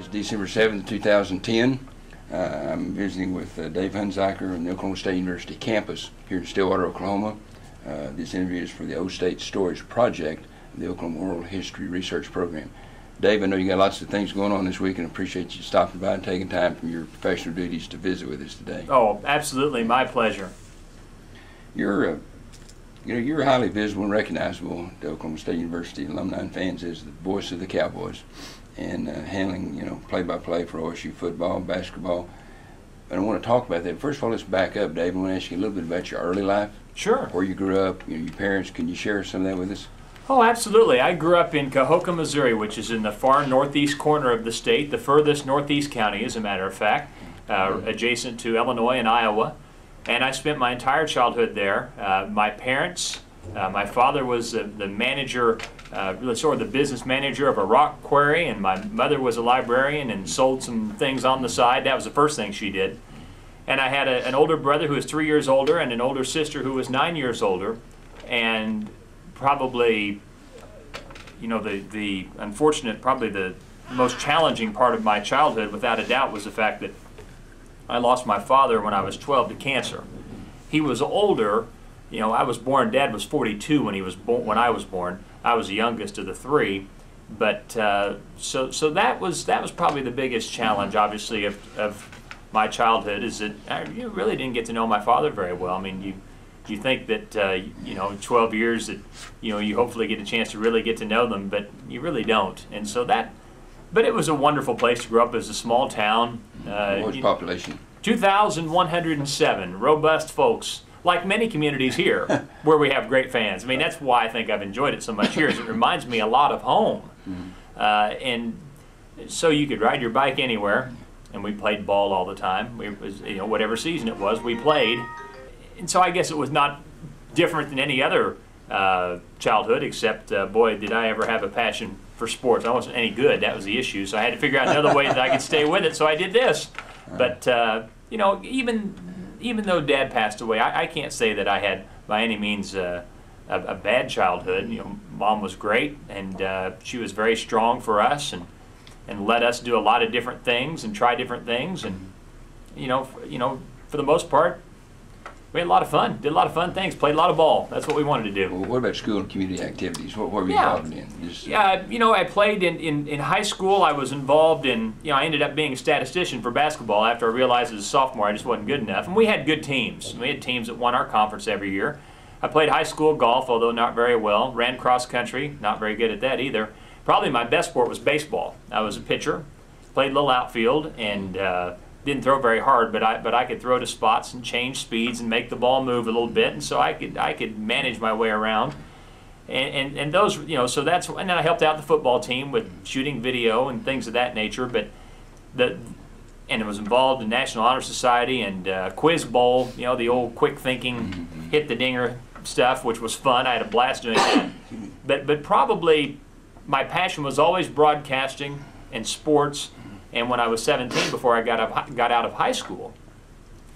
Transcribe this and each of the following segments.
It's December 7th, 2010. I'm visiting with Dave Hunziker on the Oklahoma State University campus here in Stillwater, Oklahoma. This interview is for the O State Storage Project, the Oklahoma Oral History Research Program. Dave, I know you got lots of things going on this week, and appreciate you stopping by and taking time from your professional duties to visit with us today. Oh, absolutely, my pleasure. You're highly visible and recognizable to Oklahoma State University alumni and fans as the voice of the Cowboys, and handling play-by-play for OSU football, basketball. And I want to talk about that. First of all, let's back up, Dave. I want to ask you a little bit about your early life. Sure. Where you grew up, your parents. Can you share some of that with us? Oh, absolutely. I grew up in Cahokia, Missouri, which is in the far northeast corner of the state, the furthest northeast county, as a matter of fact, adjacent to Illinois and Iowa. And I spent my entire childhood there. My parents, my father was the manager, sort of the business manager of a rock quarry, and my mother was a librarian and sold some things on the side. That was the first thing she did. And I had an older brother who was 3 years older and an older sister who was 9 years older. And probably, the unfortunate, probably the most challenging part of my childhood, without a doubt, was the fact that I lost my father when I was 12 to cancer. He was older. I was born. Dad was 42 when when I was born. I was the youngest of the three, but so that was probably the biggest challenge, obviously, of my childhood, is that I really didn't get to know my father very well. I mean, you think that 12 years that you hopefully get a chance to really get to know them, but you really don't. And so but it was a wonderful place to grow up. It was a small town. What's population? 2,107 robust folks, like many communities here, where we have great fans. I mean, that's why I think I've enjoyed it so much here, is it reminds me a lot of home. And so you could ride your bike anywhere, and we played ball all the time. Whatever season it was, we played. And so I guess it was not different than any other childhood, except, boy, did I ever have a passion for sports. I wasn't any good. That was the issue. So I had to figure out another way that I could stay with it, so I did this. But, even though Dad passed away, I can't say that I had, by any means, a bad childhood. Mom was great, and she was very strong for us, and let us do a lot of different things and try different things. And, for the most part, we had a lot of fun, did a lot of fun things, played a lot of ball. That's what we wanted to do. Well, what about school and community activities? What were you involved in? I played in high school. I was involved in, I ended up being a statistician for basketball after I realized as a sophomore I just wasn't good enough. And we had good teams. We had teams that won our conference every year. I played high school golf, although not very well. Ran cross country, not very good at that either. Probably my best sport was baseball. I was a pitcher, played a little outfield, and didn't throw very hard, but I could throw to spots and change speeds and make the ball move a little bit, and so I could manage my way around, and those so that's, and then I helped out the football team with shooting video and things of that nature, and I was involved in National Honor Society and Quiz Bowl, the old quick thinking, hit the dinger stuff, which was fun. I had a blast doing that, but probably my passion was always broadcasting and sports. And when I was 17, before I got out of high school,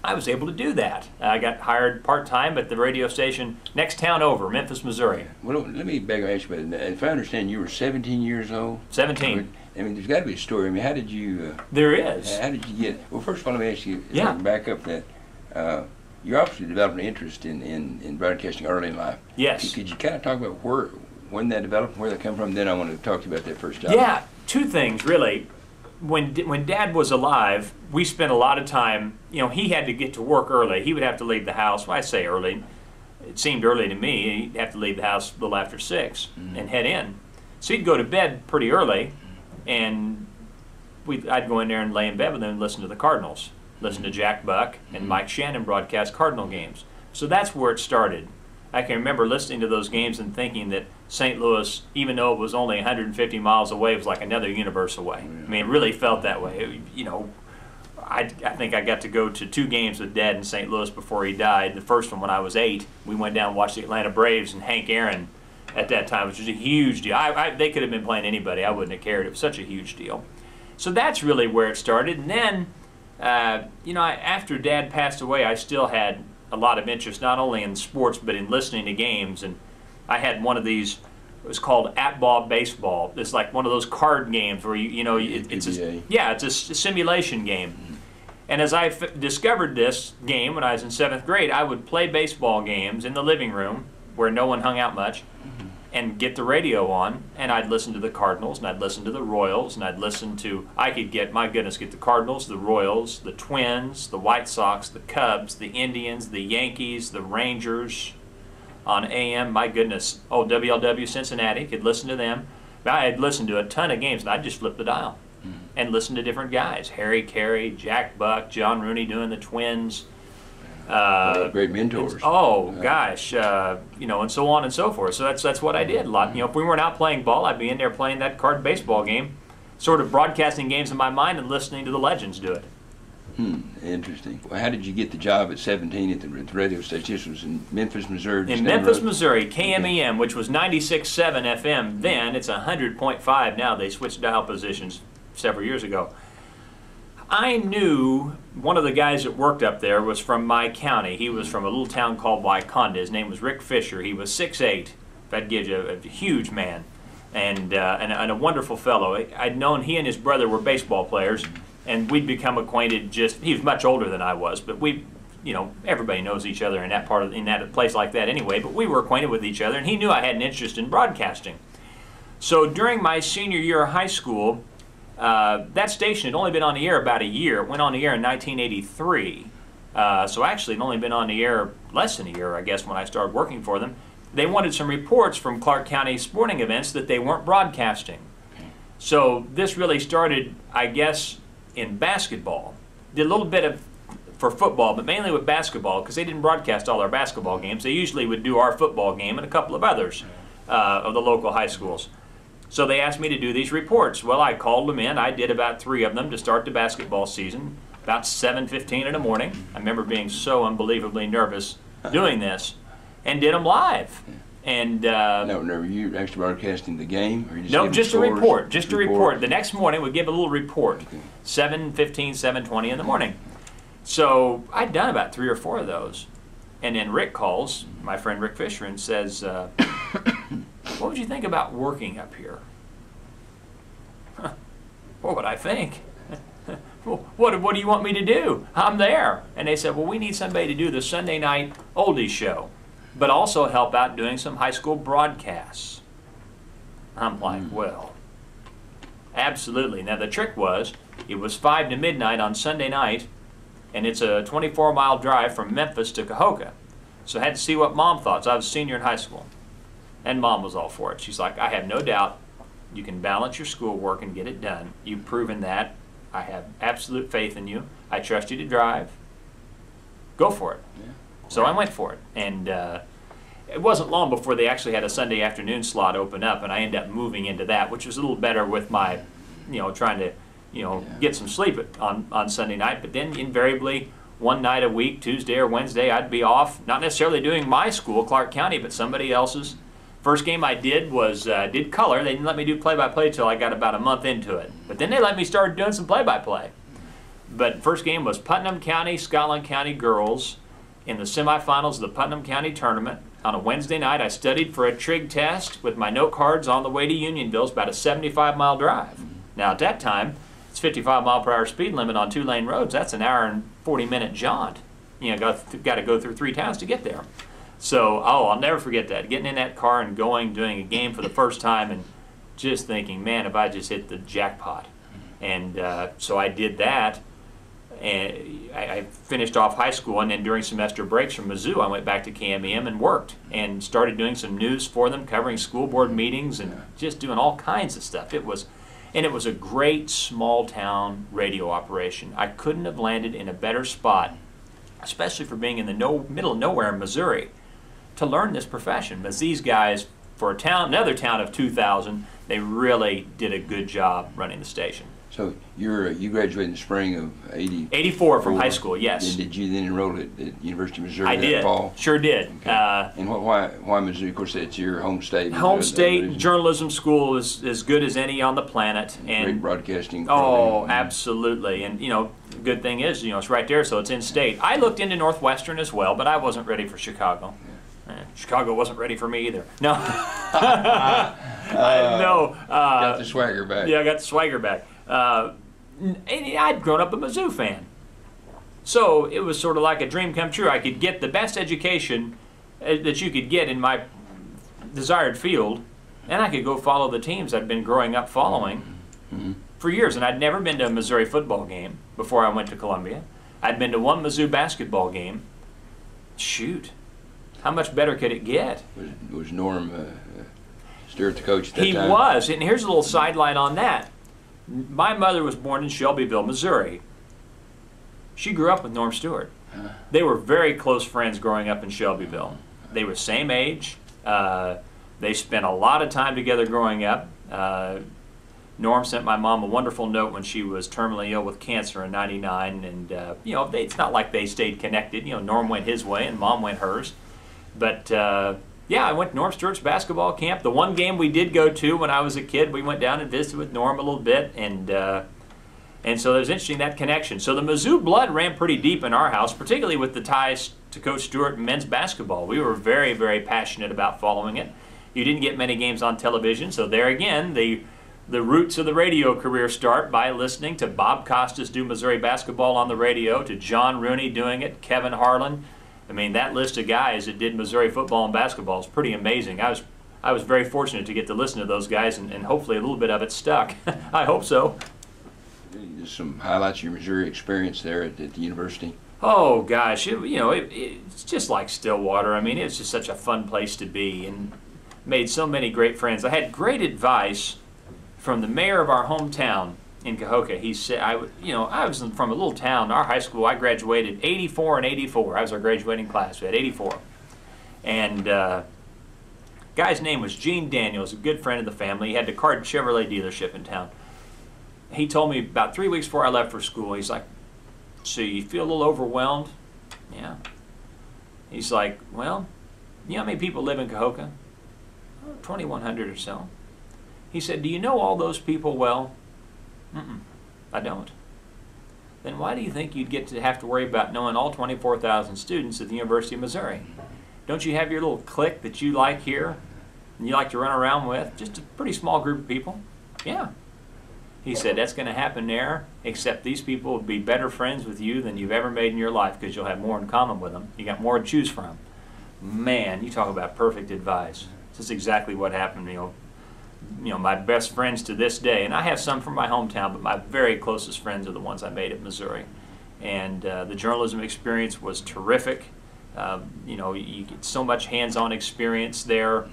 I was able to do that. I got hired part-time at the radio station next town over, Memphis, Missouri. Well, let me beg and ask you about that. If I understand, you were 17 years old? 17. I mean, there's got to be a story. I mean, how did you... There is. How did you get... Well, first of all, let me ask you, back up that. You obviously developed an interest in broadcasting early in life. Yes. Could you kind of talk about when that developed, where that came from? Then I want to talk to you about that first job. Yeah, two things, really. When Dad was alive, we spent a lot of time, he had to get to work early. He would have to leave the house. Well, I say early. It seemed early to me. He'd have to leave the house a little after 6 and head in. So he'd go to bed pretty early, and I'd go in there and lay in bed with him and listen to the Cardinals, listen to Jack Buck and Mike Shannon broadcast Cardinal games. So that's where it started. I can remember listening to those games and thinking that St. Louis, even though it was only 150 miles away, was like another universe away. I mean, it really felt that way. I think I got to go to 2 games with Dad in St. Louis before he died. The first one when I was 8, we went down and watched the Atlanta Braves and Hank Aaron at that time, which was a huge deal. They could have been playing anybody. I wouldn't have cared. It was such a huge deal. So that's really where it started. And then, after Dad passed away, I still had, a lot of interest, not only in sports, but in listening to games. And I had one of these, it was called at-ball baseball. It's like one of those card games where it's a simulation game. And as I discovered this game when I was in 7th grade, I would play baseball games in the living room where no one hung out much, and get the radio on, and I'd listen to the Cardinals, and I'd listen to the Royals, and I'd listen to, I could get, my goodness, get the Cardinals, the Royals, the Twins, the White Sox, the Cubs, the Indians, the Yankees, the Rangers on AM, my goodness. Oh, WLW Cincinnati, could listen to them. I'd listen to a ton of games, and I'd just flip the dial and listen to different guys. Harry Carey, Jack Buck, John Rooney doing the Twins. Great mentors. Gosh, and so on and so forth. So that's what I did a lot. If we weren't out playing ball, I'd be in there playing that card baseball game, sort of broadcasting games in my mind and listening to the legends do it. Interesting. Well, how did you get the job at 17 at the radio station? This was in Memphis, Missouri. In Memphis, Missouri, KMEM, which was 96.7 FM then. It's 100.5 now. They switched dial positions several years ago. I knew one of the guys that worked up there was from my county. He was from a little town called Wyconda. His name was Rick Fisher. He was 6'8". That gives you a huge man, and a wonderful fellow. I'd known he and his brother were baseball players, and we'd become acquainted. He was much older than I was, but everybody knows each other in that place like that anyway. But we were acquainted with each other, and he knew I had an interest in broadcasting. So during my senior year of high school, that station had only been on the air about a year. It went on the air in 1983. So actually it had only been on the air less than a year, I guess, when I started working for them. They wanted some reports from Clark County sporting events that they weren't broadcasting. So this really started, I guess, in basketball. Did a little bit for football, but mainly with basketball, because they didn't broadcast all our basketball games. They usually would do our football game and a couple of others of the local high schools. So they asked me to do these reports. Well, I called them in. I did about 3 of them to start the basketball season, about 7:15 in the morning. I remember being so unbelievably nervous doing this, and did them live. And no, were you actually broadcasting the game? Or no, just a report. Just a report. The next morning we'd give a little report, 7:15, 7:20 in the morning. So I'd done about 3 or 4 of those. And then Rick calls, my friend Rick Fisher, and says, what would you think about working up here? What would I think? What do you want me to do? I'm there. And they said, well, we need somebody to do the Sunday night oldies show, but also help out doing some high school broadcasts. I'm like, well, absolutely. Now, the trick was, it was 5 to midnight on Sunday night, and it's a 24-mile drive from Memphis to Cahokia. So I had to see what Mom thought. So I was a senior in high school. And Mom was all for it. She's like, I have no doubt you can balance your schoolwork and get it done. You've proven that. I have absolute faith in you. I trust you to drive. Go for it. Yeah. So I went for it. And it wasn't long before they actually had a Sunday afternoon slot open up, and I ended up moving into that, which was a little better with my, trying to, get some sleep on Sunday night. But then invariably, one night a week, Tuesday or Wednesday, I'd be off, not necessarily doing my school, Clark County, but somebody else's. First game I did was did color. They didn't let me do play-by-play till I got about a month into it. But then they let me start doing some play-by-play. But first game was Putnam County, Scotland County girls in the semifinals of the Putnam County tournament. On a Wednesday night, I studied for a trig test with my note cards on the way to Unionville. It's about a 75-mile drive. Now at that time, it's 55-mile-per-hour speed limit on 2-lane roads. That's an hour and 40-minute jaunt. Got to go through 3 towns to get there. So, I'll never forget that. Getting in that car and doing a game for the first time and just thinking, man, if I just hit the jackpot. And so I did that. And I finished off high school, and then during semester breaks from Mizzou, I went back to KMEM and worked and started doing some news for them, covering school board meetings and just doing all kinds of stuff. It was a great small-town radio operation. I couldn't have landed in a better spot, especially for being in the middle of nowhere in Missouri, to learn this profession. But these guys, for another town of 2,000, they really did a good job running the station. So you graduated in the spring of 84 from high school, yes. And did you then enroll at University of Missouri that fall? Sure did. Okay. And why Missouri? Of course, it's your home state. Home state journalism school is as good as any on the planet. And great broadcasting program. Absolutely. And good thing is, it's right there, so it's in state. I looked into Northwestern as well, but I wasn't ready for Chicago. Chicago wasn't ready for me either. No. No. Got the swagger back. Yeah, I got the swagger back. And I'd grown up a Mizzou fan. So it was sort of like a dream come true. I could get the best education that you could get in my desired field, and I could go follow the teams I'd been growing up following for years. And I'd never been to a Missouri football game before I went to Columbia. I'd been to one Mizzou basketball game. Shoot. How much better could it get? Was Norm Stewart the coach at that time? He was. And here's a little sideline on that. My mother was born in Shelbyville, Missouri. She grew up with Norm Stewart. They were very close friends growing up in Shelbyville. They were same age. They spent a lot of time together growing up. Norm sent my mom a wonderful note when she was terminally ill with cancer in '99, and you know, it's not like they stayed connected. You know, Norm went his way and Mom went hers. But yeah, I went to Norm Stewart's basketball camp. The one game we did go to when I was a kid, we went down and visited with Norm a little bit, and so it was interesting, that connection. So the Mizzou blood ran pretty deep in our house, particularly with the ties to Coach Stewart and men's basketball. We were very, very passionate about following it. You didn't get many games on television, so there again, the roots of the radio career start by listening to Bob Costas do Missouri basketball on the radio, to John Rooney doing it, Kevin Harlan. I mean, that list of guys that did Missouri football and basketball is pretty amazing. I was very fortunate to get to listen to those guys, and hopefully a little bit of it stuck. I hope so. Just some highlights of your Missouri experience there at the university. Oh gosh, it's just like Stillwater. I mean, it's just such a fun place to be, and made so many great friends. I had great advice from the mayor of our hometown in Cahokia. He said, I was from a little town. Our high school, I graduated 84 and 84. I was our graduating class. We had 84. And guy's name was Gene Daniels, a good friend of the family. He had the Card Chevrolet dealership in town. He told me about 3 weeks before I left for school, he's like, so you feel a little overwhelmed? Yeah. He's like, well, you know how many people live in Cahokia? 2,100 or so. He said, do you know all those people well? I don't. Then why do you think you'd get to have to worry about knowing all 24,000 students at the University of Missouri? Don't you have your little clique that you like here and you like to run around with? Just a pretty small group of people? Yeah. He said, that's going to happen there, except these people will be better friends with you than you've ever made in your life because you'll have more in common with them. You got more to choose from. Man, you talk about perfect advice. This is exactly what happened. You know, my best friends to this day, and I have some from my hometown, but my very closest friends are the ones I made at Missouri. And the journalism experience was terrific. You know, you get so much hands-on experience there.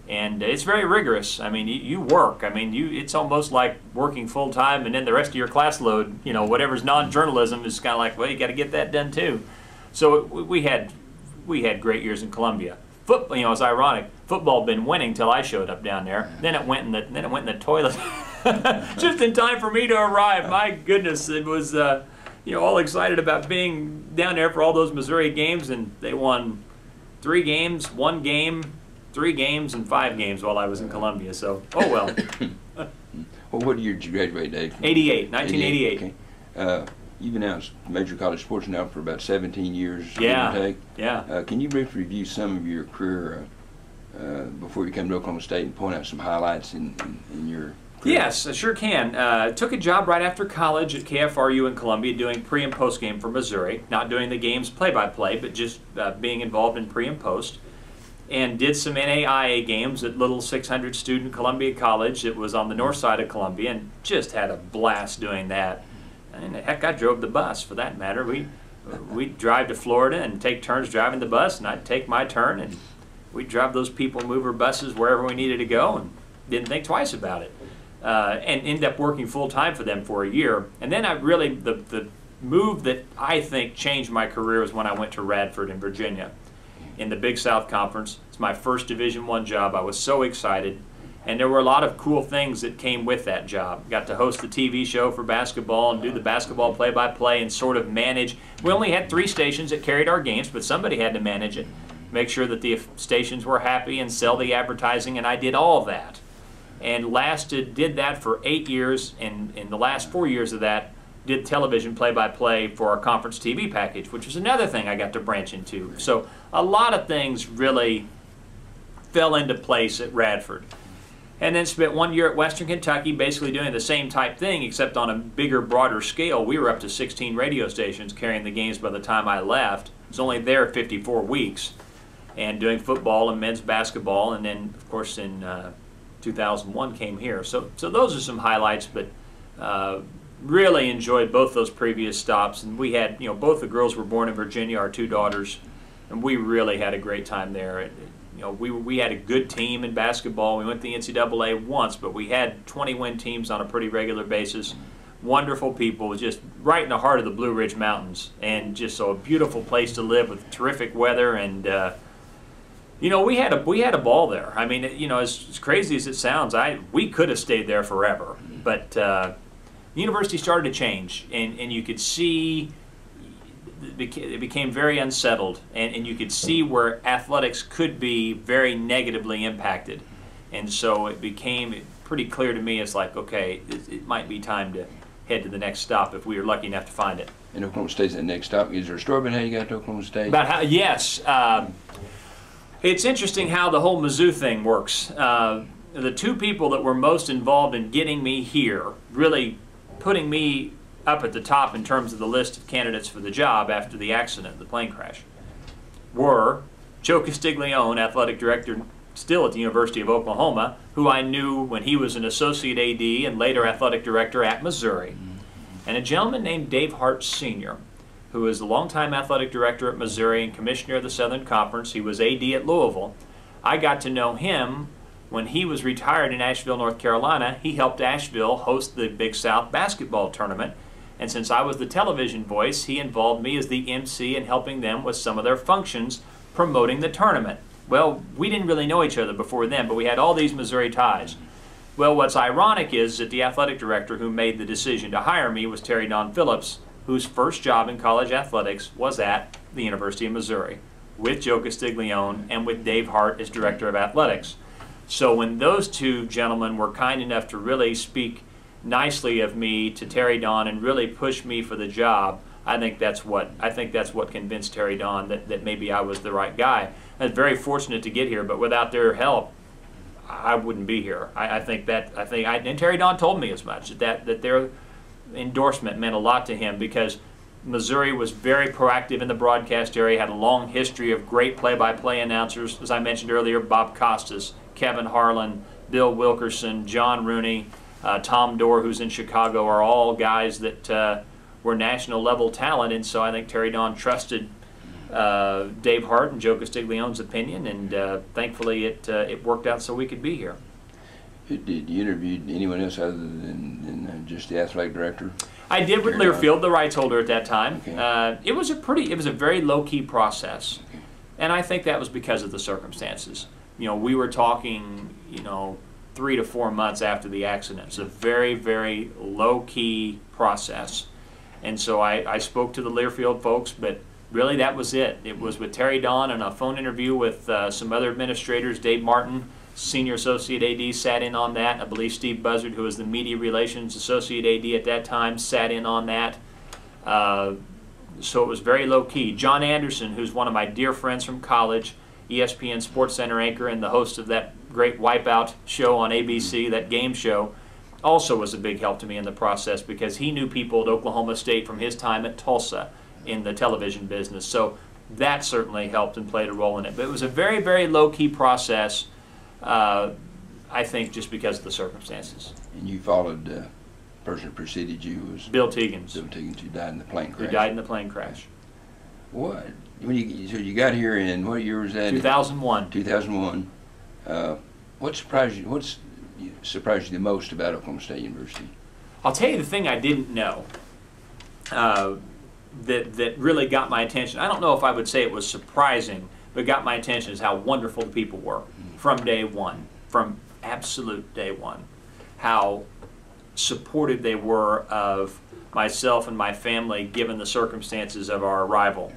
And it's very rigorous. I mean, you work. I mean, it's almost like working full-time, and then the rest of your class load, you know, whatever's non-journalism is kind of like, well, you got to get that done too. So we had great years in Columbia. Football, you know, it's ironic. Football had been winning till I showed up down there. Then it went in the toilet, just in time for me to arrive. My goodness, it was you know, all excited about being down there for all those Missouri games, and they won 3 games, 1 game. 3 games and 5 games while I was in Columbia, so, oh well. Well, what year did you graduate, Dave? 88, 1988. Okay. You've been out in major college sports now for about 17 years, yeah, give or take. Yeah. Can you briefly review some of your career before you came to Oklahoma State and point out some highlights in your career? Yes, I sure can. Took a job right after college at KFRU in Columbia doing pre- and post-game for Missouri, not doing the games play-by-play, but just being involved in pre- and post. And did some NAIA games at little 600-student Columbia College. It was on the north side of Columbia, and just had a blast doing that. And heck, I drove the bus, for that matter. We'd drive to Florida and take turns driving the bus, and I'd take my turn, and we'd drive those people mover buses wherever we needed to go, and didn't think twice about it. And ended up working full-time for them for a year. And then the move that I think changed my career was when I went to Radford in Virginia, in the Big South Conference. It's my first Division I job. I was so excited. And there were a lot of cool things that came with that job. Got to host the TV show for basketball and do the basketball play-by-play and sort of manage. We only had 3 stations that carried our games, but somebody had to manage it. Make sure that the stations were happy and sell the advertising, and I did all that. And did that for 8 years, and in the last 4 years of that, did television play-by-play for our conference TV package, which was another thing I got to branch into. So a lot of things really fell into place at Radford. And then spent 1 year at Western Kentucky basically doing the same type thing, except on a bigger, broader scale. We were up to 16 radio stations carrying the games by the time I left. I was only there 54 weeks and doing football and men's basketball, and then, of course, in 2001 came here. So those are some highlights, but really enjoyed both those previous stops. And we had, both the girls were born in Virginia, our 2 daughters, and we really had a great time there. We had a good team in basketball. We went to the NCAA once, but we had 20-win teams on a pretty regular basis. Wonderful people, just right in the heart of the Blue Ridge Mountains, and just so a beautiful place to live with terrific weather. And we had a ball there. I mean, as crazy as it sounds, we could have stayed there forever. But the university started to change, and you could see it became very unsettled, and you could see where athletics could be very negatively impacted. And so it became pretty clear to me, it's like, okay, it might be time to head to the next stop if we were lucky enough to find it. And Oklahoma State's the next stop. Is there a story about how you got to Oklahoma State? About how, yes. It's interesting how the whole Mizzou thing works. The 2 people that were most involved in getting me here, really putting me up at the top in terms of the list of candidates for the job after the accident, the plane crash, were Joe Castiglione, athletic director still at the University of Oklahoma, who I knew when he was an associate AD and later athletic director at Missouri, and a gentleman named Dave Hart Sr., who is the longtime athletic director at Missouri and commissioner of the Southern Conference. He was AD at Louisville. I got to know him when he was retired in Asheville, North Carolina. He helped Asheville host the Big South basketball tournament. And since I was the television voice, he involved me as the MC in helping them with some of their functions promoting the tournament. Well, we didn't really know each other before then, but we had all these Missouri ties. Well, what's ironic is that the athletic director who made the decision to hire me was Terry Don Phillips, whose first job in college athletics was at the University of Missouri with Joe Castiglione and with Dave Hart as director of athletics. So when those 2 gentlemen were kind enough to really speak nicely of me to Terry Don and really push me for the job, I think that's what convinced Terry Don that maybe I was the right guy. I was very fortunate to get here, but without their help, I wouldn't be here. And Terry Don told me as much, that their endorsement meant a lot to him, because Missouri was very proactive in the broadcast area, had a long history of great play-by-play announcers. As I mentioned earlier, Bob Costas, Kevin Harlan, Bill Wilkerson, John Rooney, Tom Dorr, who's in Chicago, are all guys that were national level talent. And so I think Terry Don trusted Dave Hart and Joe Castiglione's opinion, and thankfully it worked out so we could be here. Did you interview anyone else other than just the athletic director? I did with Learfield, the rights holder at that time. Okay. It was a very low-key process, okay. And I think that was because of the circumstances. We were talking, 3 to 4 months after the accident. It's a very, very low-key process. And so I spoke to the Learfield folks, but really that was it. It was with Terry Don and a phone interview with some other administrators. Dave Martin, Senior Associate AD, sat in on that. I believe Steve Buzzard, who was the Media Relations Associate AD at that time, sat in on that. So it was very low-key. John Anderson, who's one of my dear friends from college, ESPN SportsCenter anchor and the host of that great Wipeout show on ABC, that game show, also was a big help to me in the process, because he knew people at Oklahoma State from his time at Tulsa in the television business. So that certainly helped and played a role in it. But it was a very, very low-key process, I think, just because of the circumstances. And you followed the person who preceded you was Bill Teagans. Bill Teagans, who died in the plane crash. Who died in the plane crash. What? So you got here in, what year was that? 2001. 2001. What surprised you the most about Oklahoma State University? I'll tell you the thing I didn't know that really got my attention. I don't know if I would say it was surprising, but got my attention is how wonderful the people were from day one, from absolute day one. How supportive they were of myself and my family given the circumstances of our arrival.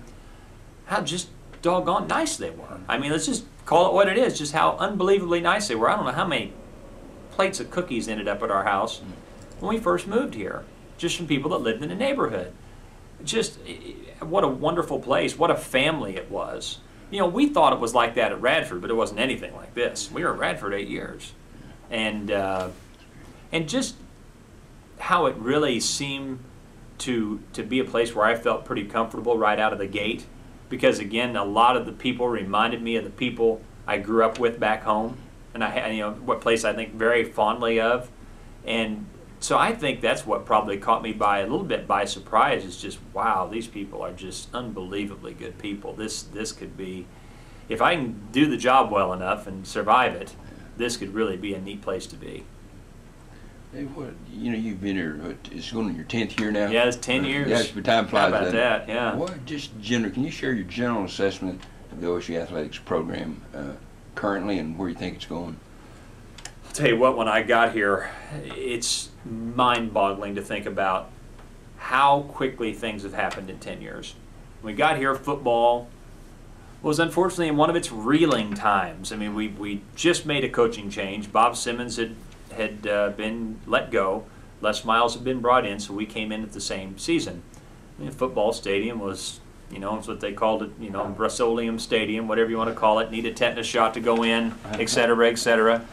How just doggone nice they were. I mean, let's just call it what it is, just how unbelievably nice they were. I don't know how many plates of cookies ended up at our house when we first moved here. just from people that lived in the neighborhood. Just what a wonderful place, what a family it was. You know, we thought it was like that at Radford, but it wasn't anything like this. We were at Radford 8 years. And just how it really seemed to be a place where I felt pretty comfortable right out of the gate. Because again, a lot of the people reminded me of the people I grew up with back home. And I had, you know, what place I think very fondly of. And so I think that's what probably caught me by a little bit by surprise, is just, wow, these people are just unbelievably good people. This could be, if I can do the job well enough and survive it, this could really be a neat place to be. Hey, what, you know, you've been here, it's going on your 10th year now? Yeah, it's 10 years. Yeah, it's time flies. How about that, yeah. What, just general, can you share your general assessment of the OSU athletics program currently and where you think it's going? I'll tell you what, when I got here, it's mind-boggling to think about how quickly things have happened in 10 years. When we got here, football was unfortunately in one of its reeling times. I mean, we just made a coaching change. Bob Simmons had been let go. Les Miles had been brought in, so we came in at the same season. I mean, football stadium was, you know, it's what they called it, you know, Russolium Stadium, whatever you want to call it. Need a tetanus shot to go in, et cetera, et cetera.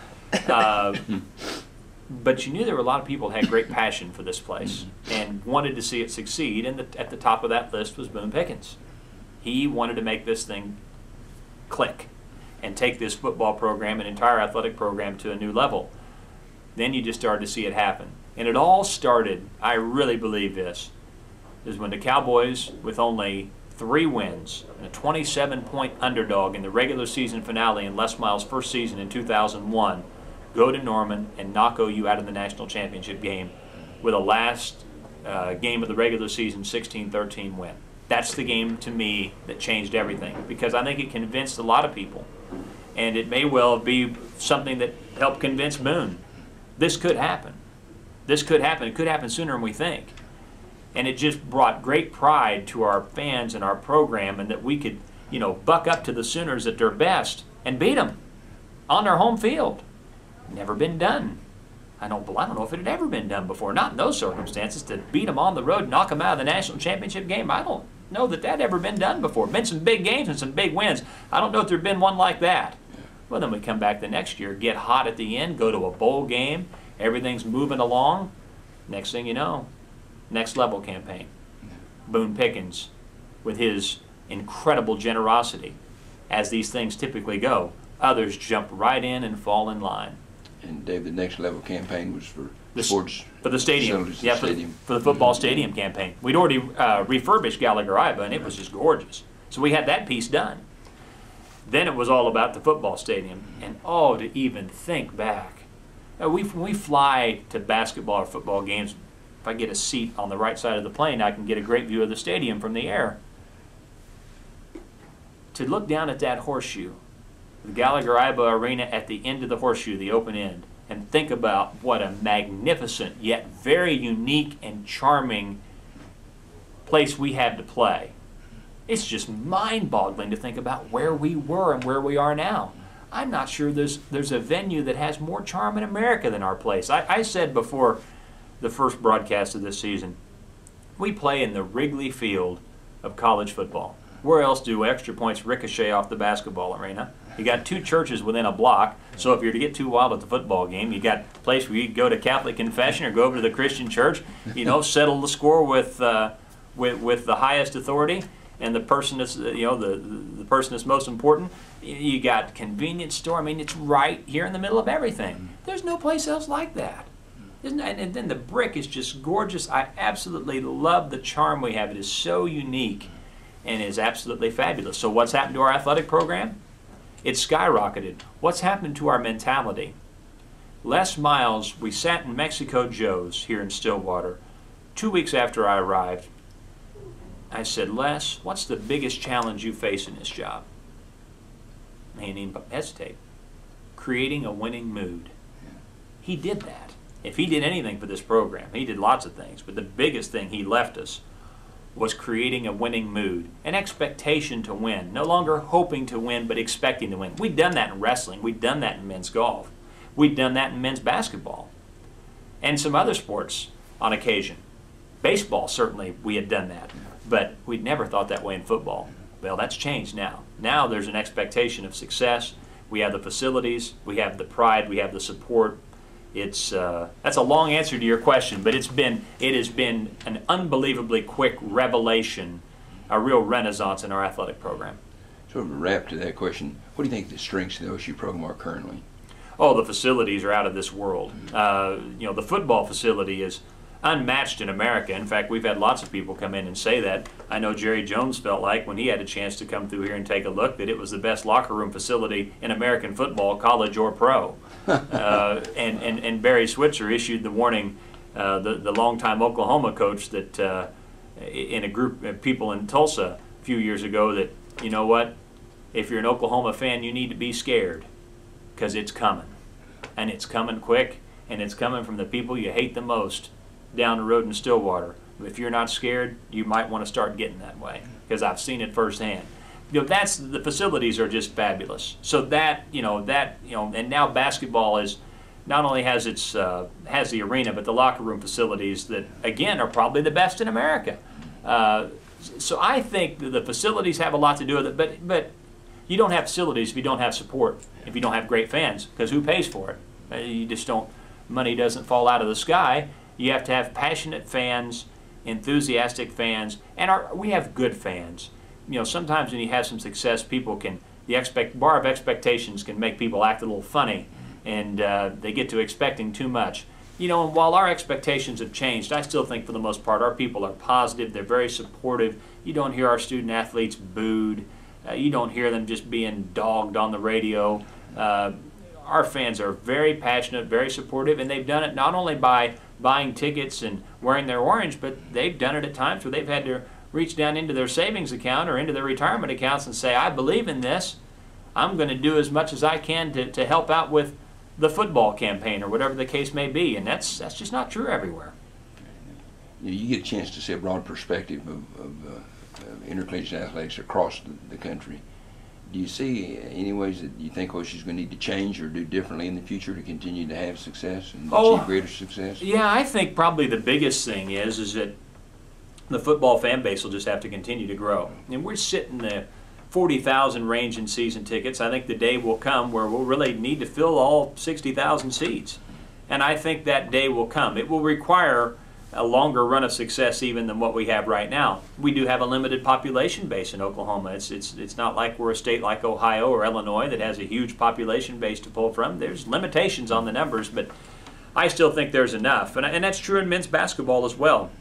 But you knew there were a lot of people who had great passion for this place and wanted to see it succeed, and at the top of that list was Boone Pickens. He wanted to make this thing click and take this football program, an entire athletic program, to a new level. Then you just started to see it happen. And it all started, I really believe this, is when the Cowboys, with only 3 wins and a 27-point underdog in the regular season finale in Les Miles' first season in 2001, go to Norman and knock OU out of the national championship game with a last game of the regular season 16-13 win. That's the game, to me, that changed everything, because I think it convinced a lot of people. And it may well be something that helped convince Boone. This could happen. This could happen. It could happen sooner than we think. And it just brought great pride to our fans and our program, and that we could, you know, buck up to the Sooners at their best and beat them on their home field. Never been done. I don't know if it had ever been done before. Not in those circumstances, to beat them on the road, knock them out of the national championship game. I don't know that that ever been done before. Been some big games and some big wins. I don't know if there'd been one like that. Well, then we come back the next year, get hot at the end, go to a bowl game, everything's moving along. Next thing you know, next level campaign. Boone Pickens, with his incredible generosity, as these things typically go, others jump right in and fall in line. And Dave, the next level campaign was for for the stadium. Yeah, for the football stadium campaign. We'd already refurbished Gallagher-Iba, and it was just gorgeous. So we had that piece done. Then it was all about the football stadium. And oh, to even think back. When we fly to basketball or football games, if I get a seat on the right side of the plane, I can get a great view of the stadium from the air. To look down at that horseshoe, the Gallagher-Iba Arena at the end of the horseshoe, the open end, and think about what a magnificent yet very unique and charming place we have to play. It's just mind-boggling to think about where we were and where we are now. I'm not sure there's a venue that has more charm in America than our place. I said before the first broadcast of this season, we play in the Wrigley Field of college football. Where else do extra points ricochet off the basketball arena? You got 2 churches within a block, so if you're to get too wild at the football game, you got a place where you go to Catholic confession or go over to the Christian church, you know, settle the score with the highest authority and the person that's, you know, the person that's most important. You got convenience store. I mean, it's right here in the middle of everything. There's no place else like that. And then the brick is just gorgeous. I absolutely love the charm we have. It is so unique and is absolutely fabulous. So what's happened to our athletic program? It's skyrocketed. What's happened to our mentality? Les Miles, we sat in Mexico Joe's here in Stillwater 2 weeks after I arrived. I said, Les, what's the biggest challenge you face in this job? He didn't even hesitate. Creating a winning mood. He did that. If he did anything for this program, he did lots of things, but the biggest thing he left us was creating a winning mood, an expectation to win, no longer hoping to win, but expecting to win. We'd done that in wrestling. We'd done that in men's golf. We'd done that in men's basketball and some other sports on occasion. Baseball, certainly, we had done that. But we'd never thought that way in football. Well, that's changed now. Now there's an expectation of success. We have the facilities, we have the pride, we have the support. It's that's a long answer to your question, but it has been an unbelievably quick revelation, a real renaissance in our athletic program. Sort of a wrap to that question, what do you think the strengths of the OSU program are currently? Oh, the facilities are out of this world. The football facility is unmatched in America. In fact, we've had lots of people come in and say that. I know Jerry Jones felt like when he had a chance to come through here and take a look that it was the best locker room facility in American football, college or pro. And Barry Switzer issued the warning, the longtime Oklahoma coach, that in a group of people in Tulsa a few years ago, that, you know what, if you're an Oklahoma fan, you need to be scared, because it's coming. And it's coming quick, and it's coming from the people you hate the most down the road in Stillwater. If you're not scared, you might want to start getting that way, because I've seen it firsthand. That's the facilities are just fabulous. So and now basketball is not only has the arena, but the locker room facilities that again are probably the best in America. So I think that the facilities have a lot to do with it, but you don't have facilities if you don't have support, if you don't have great fans, because who pays for it? You just don't. Money doesn't fall out of the sky. You have to have passionate fans, enthusiastic fans, and we have good fans. Sometimes when you have some success, people can, bar of expectations can make people act a little funny, and they get to expecting too much. And while our expectations have changed, I still think for the most part our people are positive, they're very supportive. You don't hear our student athletes booed. You don't hear them just being dogged on the radio. Our fans are very passionate, very supportive, and they've done it not only by buying tickets and wearing their orange, but they've done it at times where they've had to reach down into their savings account or into their retirement accounts and say, I believe in this. I'm going to do as much as I can to help out with the football campaign or whatever the case may be, and that's just not true everywhere. You get a chance to see a broad perspective of intercollegiate athletics across the country. Do you see any ways that you think OSU's going to need to change or do differently in the future to continue to have success and achieve greater success? Yeah, I think probably the biggest thing is that the football fan base will just have to continue to grow. And we're sitting the 40,000 range in season tickets. I think the day will come where we'll really need to fill all 60,000 seats. And I think that day will come. It will require a longer run of success even than what we have right now. We do have a limited population base in Oklahoma. It's not like we're a state like Ohio or Illinois that has a huge population base to pull from. There's limitations on the numbers, but I still think there's enough. And that's true in men's basketball as well.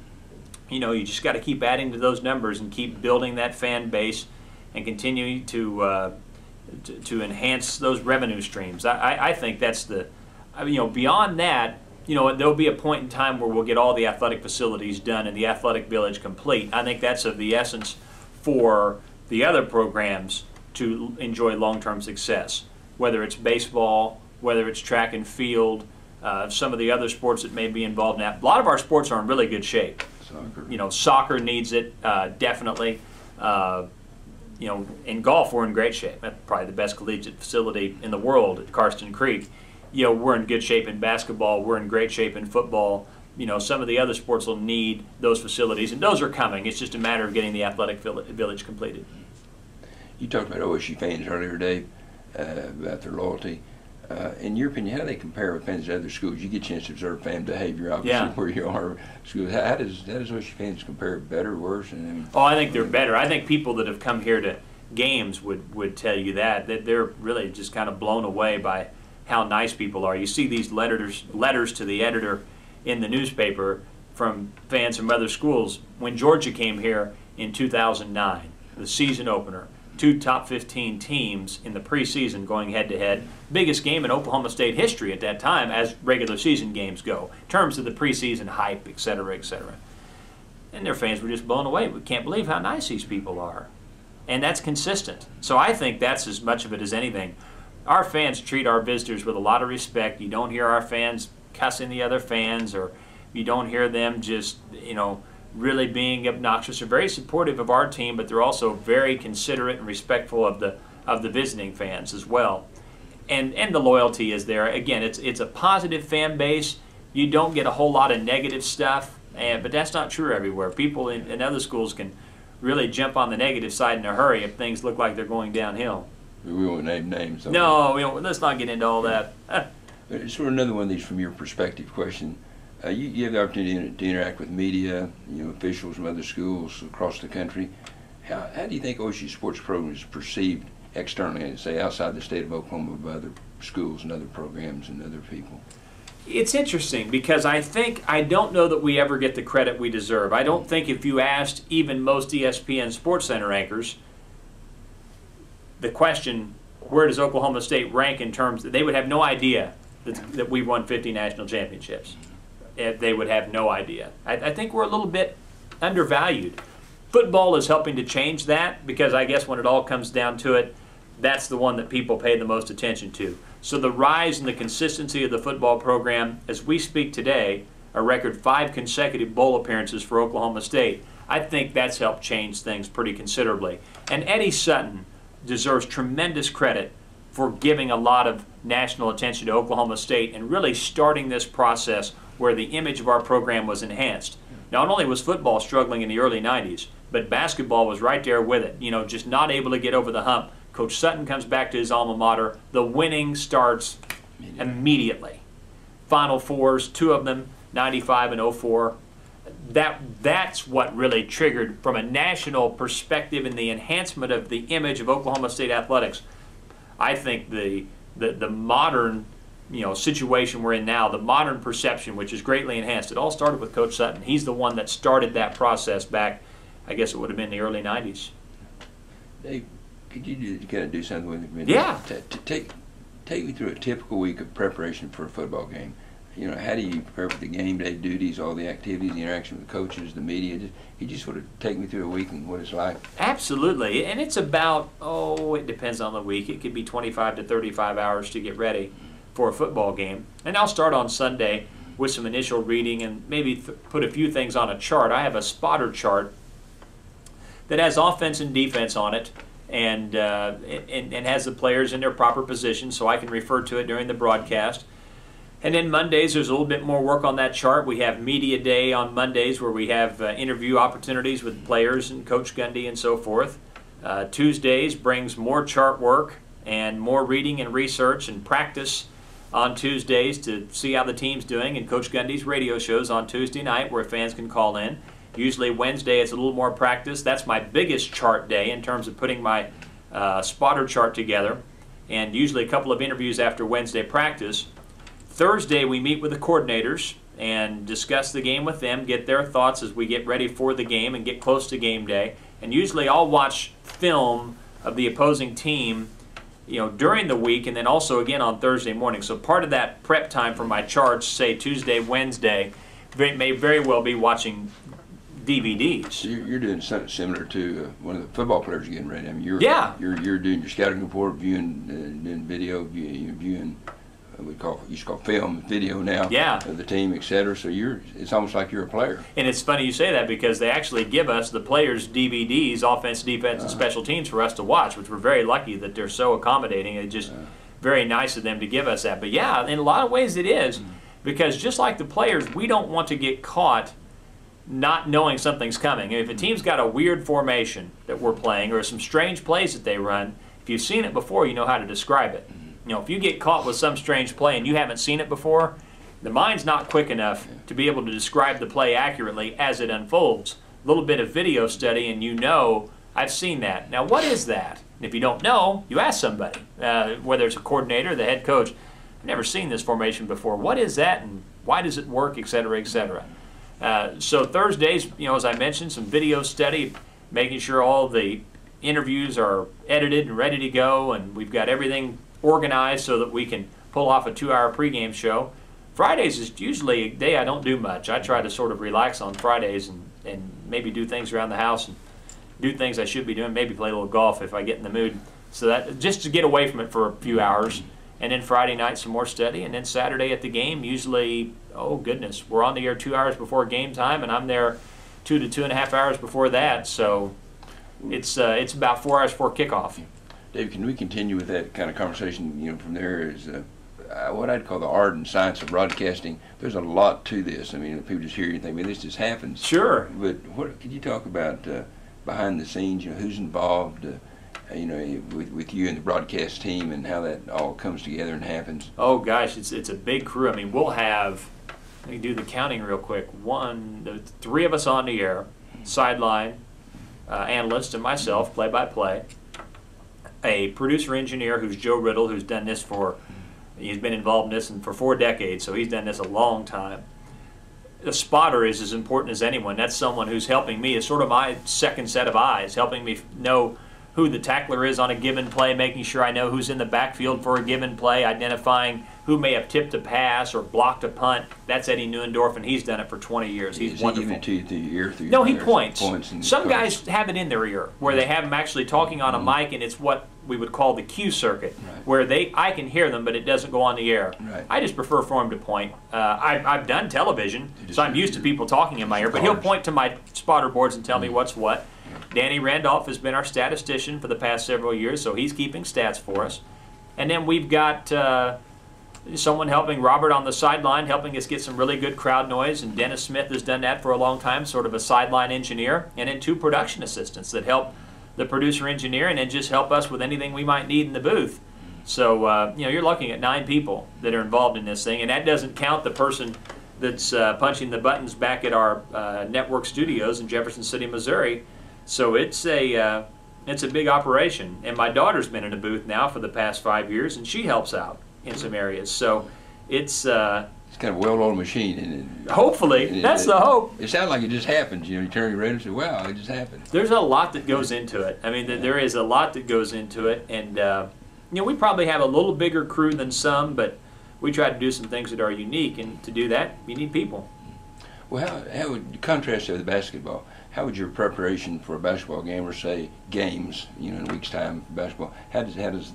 You just got to keep adding to those numbers and keep building that fan base and continue to enhance those revenue streams. I think that's beyond that, there'll be a point in time where we'll get all the athletic facilities done and the athletic village complete. I think that's of the essence for the other programs to enjoy long-term success, whether it's baseball, whether it's track and field, some of the other sports that may be involved in that. A lot of our sports are in really good shape. Soccer needs it, definitely. In golf, we're in great shape. That's probably the best collegiate facility in the world at Karsten Creek. We're in good shape in basketball. We're in great shape in football. Some of the other sports will need those facilities, and those are coming. It's just a matter of getting the athletic village completed. You talked about OSU fans earlier, Dave, about their loyalty. In your opinion, how do they compare with fans at other schools? You get a chance to observe fan behavior, obviously, where you are. Schools. How does OSU fans compare? Better, worse? I think they're better. I think people that have come here to games would tell you that they're really just kind of blown away by how nice people are. You see these letters to the editor in the newspaper from fans from other schools. When Georgia came here in 2009, the season opener, 2 top 15 teams in the preseason going head-to-head. Biggest game in Oklahoma State history at that time as regular season games go, in terms of the preseason hype, et cetera, et cetera. And their fans were just blown away. We can't believe how nice these people are. And that's consistent. So I think that's as much of it as anything. Our fans treat our visitors with a lot of respect. You don't hear our fans cussing the other fans, or you don't hear them just, really being obnoxious. They're very supportive of our team, but they're also very considerate and respectful of the visiting fans as well. And the loyalty is there. Again, it's a positive fan base. You don't get a whole lot of negative stuff. but that's not true everywhere. People in other schools can really jump on the negative side in a hurry if things look like they're going downhill. We won't name names. No, let's not get into all that. But sort of another one of these from your perspective question. You have the opportunity to interact with media, officials from other schools across the country. How do you think OSU sports program is perceived externally, say outside the state of Oklahoma, by other schools and other programs and other people? It's interesting because I don't know that we ever get the credit we deserve. I don't think if you asked even most ESPN Sports Center anchors the question, where does Oklahoma State rank in terms, they would have no idea that we won 50 national championships. They would have no idea. I think we're a little bit undervalued. Football is helping to change that because I guess when it all comes down to it, that's the one that people pay the most attention to. So the rise and the consistency of the football program, as we speak today, a record 5 consecutive bowl appearances for Oklahoma State, I think that's helped change things pretty considerably. And Eddie Sutton deserves tremendous credit for giving a lot of national attention to Oklahoma State and really starting this process where the image of our program was enhanced. Not only was football struggling in the early 90s, but basketball was right there with it, just not able to get over the hump. Coach Sutton comes back to his alma mater. The winning starts immediately. Final Fours, 2 of them, 95 and 04. That's what really triggered, from a national perspective and the enhancement of the image of Oklahoma State athletics. I think the modern situation we're in now, the modern perception, which is greatly enhanced, it all started with Coach Sutton. He's the one that started that process back, I guess it would have been the early 90s. Dave, could you kind of do something with me? Yeah. Take me through a typical week of preparation for a football game. How do you prepare for the game day duties, all the activities, the interaction with the coaches, the media? Could you just sort of take me through a week and what it's like? Absolutely. And it's about, it depends on the week. It could be 25 to 35 hours to get ready for a football game. And I'll start on Sunday with some initial reading and maybe put a few things on a chart. I have a spotter chart that has offense and defense on it and has the players in their proper positions so I can refer to it during the broadcast. And then Mondays, there's a little bit more work on that chart. We have Media Day on Mondays where we have interview opportunities with players and Coach Gundy and so forth. Tuesdays brings more chart work and more reading and research and practice on Tuesdays to see how the team's doing, and Coach Gundy's radio shows on Tuesday night where fans can call in. Usually Wednesday it's a little more practice. That's my biggest chart day in terms of putting my spotter chart together, and usually a couple of interviews after Wednesday practice. Thursday we meet with the coordinators and discuss the game with them, get their thoughts as we get ready for the game and get close to game day. And usually I'll watch film of the opposing team during the week and then also again on Thursday morning. So part of that prep time for my charts, say Tuesday, Wednesday, may very well be watching DVDs. So you're doing something similar to one of the football players getting ready. I mean, you're doing your scouting report, doing video, viewing we used to call film, video now, of the team, etc. So it's almost like you're a player. And it's funny you say that because they actually give us the players' DVDs, offense, defense, and special teams for us to watch, which we're very lucky that they're so accommodating. It's just very nice of them to give us that. But yeah, in a lot of ways it is, because just like the players, we don't want to get caught not knowing something's coming. If a team's got a weird formation that we're playing or some strange plays that they run, if you've seen it before, you know how to describe it. If you get caught with some strange play and you haven't seen it before, the mind's not quick enough to be able to describe the play accurately as it unfolds. A little bit of video study and I've seen that. Now what is that? And if you don't know, you ask somebody, whether it's a coordinator or the head coach. I've never seen this formation before. What is that and why does it work, etc., etc. So Thursdays, as I mentioned, some video study, making sure all the interviews are edited and ready to go, and we've got everything organized so that we can pull off a 2-hour pregame show. Fridays is usually a day I don't do much. I try to sort of relax on Fridays and maybe do things around the house and do things I should be doing, maybe play a little golf if I get in the mood. So that just to get away from it for a few hours. And then Friday night some more study, and then Saturday at the game, usually, oh goodness, we're on the air 2 hours before game time, and I'm there 2 to 2.5 hours before that. So it's about 4 hours before kickoff. Dave, can we continue with that kind of conversation? From there, what I'd call the art and science of broadcasting. There's a lot to this. I mean, people just hear you and think, "Man, this just happens." Sure. But what could you talk about behind the scenes? You know, who's involved? You know, with you and the broadcast team, and how that all comes together and happens. Oh gosh, it's a big crew. I mean, we'll have. Let me do the counting real quick. Three of us on the air, sideline analyst, and myself, play-by-play. A producer engineer who's Joe Riddle, who's done this he's been involved in this for 4 decades, so he's done this a long time. The spotter is as important as anyone. That's someone who's helping me, is sort of my second set of eyes, helping me know who the tackler is on a given play, making sure I know who's in the backfield for a given play, identifying who may have tipped a pass or blocked a punt. That's Eddie Neuendorf, and he's done it for 20 years. He's wonderful. He give it to you through your ear? No, he points. Some guys have it in their ear, where they have them actually talking on a mic, and it's what we would call the cue circuit, where I can hear them, but it doesn't go on the air. I just prefer for him to point. I've done television, so I'm used to people talking in my ear, but he'll point to my spotter boards and tell me what's what. Danny Randolph has been our statistician for the past several years, so he's keeping stats for us. And then we've got someone helping Robert on the sideline, helping us get some really good crowd noise, and Dennis Smith has done that for a long time, sort of a sideline engineer, and then 2 production assistants that help the producer engineer and then just help us with anything we might need in the booth. So, you know, you're looking at 9 people that are involved in this thing, and that doesn't count the person that's punching the buttons back at our network studios in Jefferson City, Missouri. So it's a big operation, and my daughter's been in a booth now for the past 5 years, and she helps out in some areas. So it's kind of a well-oiled machine, isn't it? Hopefully, that's the hope. It sounds like it just happens. You know, you turn your radio and say, "Wow, it just happened." There's a lot that goes into it. I mean, there is a lot that goes into it, and you know, we probably have a little bigger crew than some, but we try to do some things that are unique, and to do that, you need people. Well, how would you contrast that with basketball? How would your preparation for a basketball game, or say games, you know, in a week's time, basketball, how does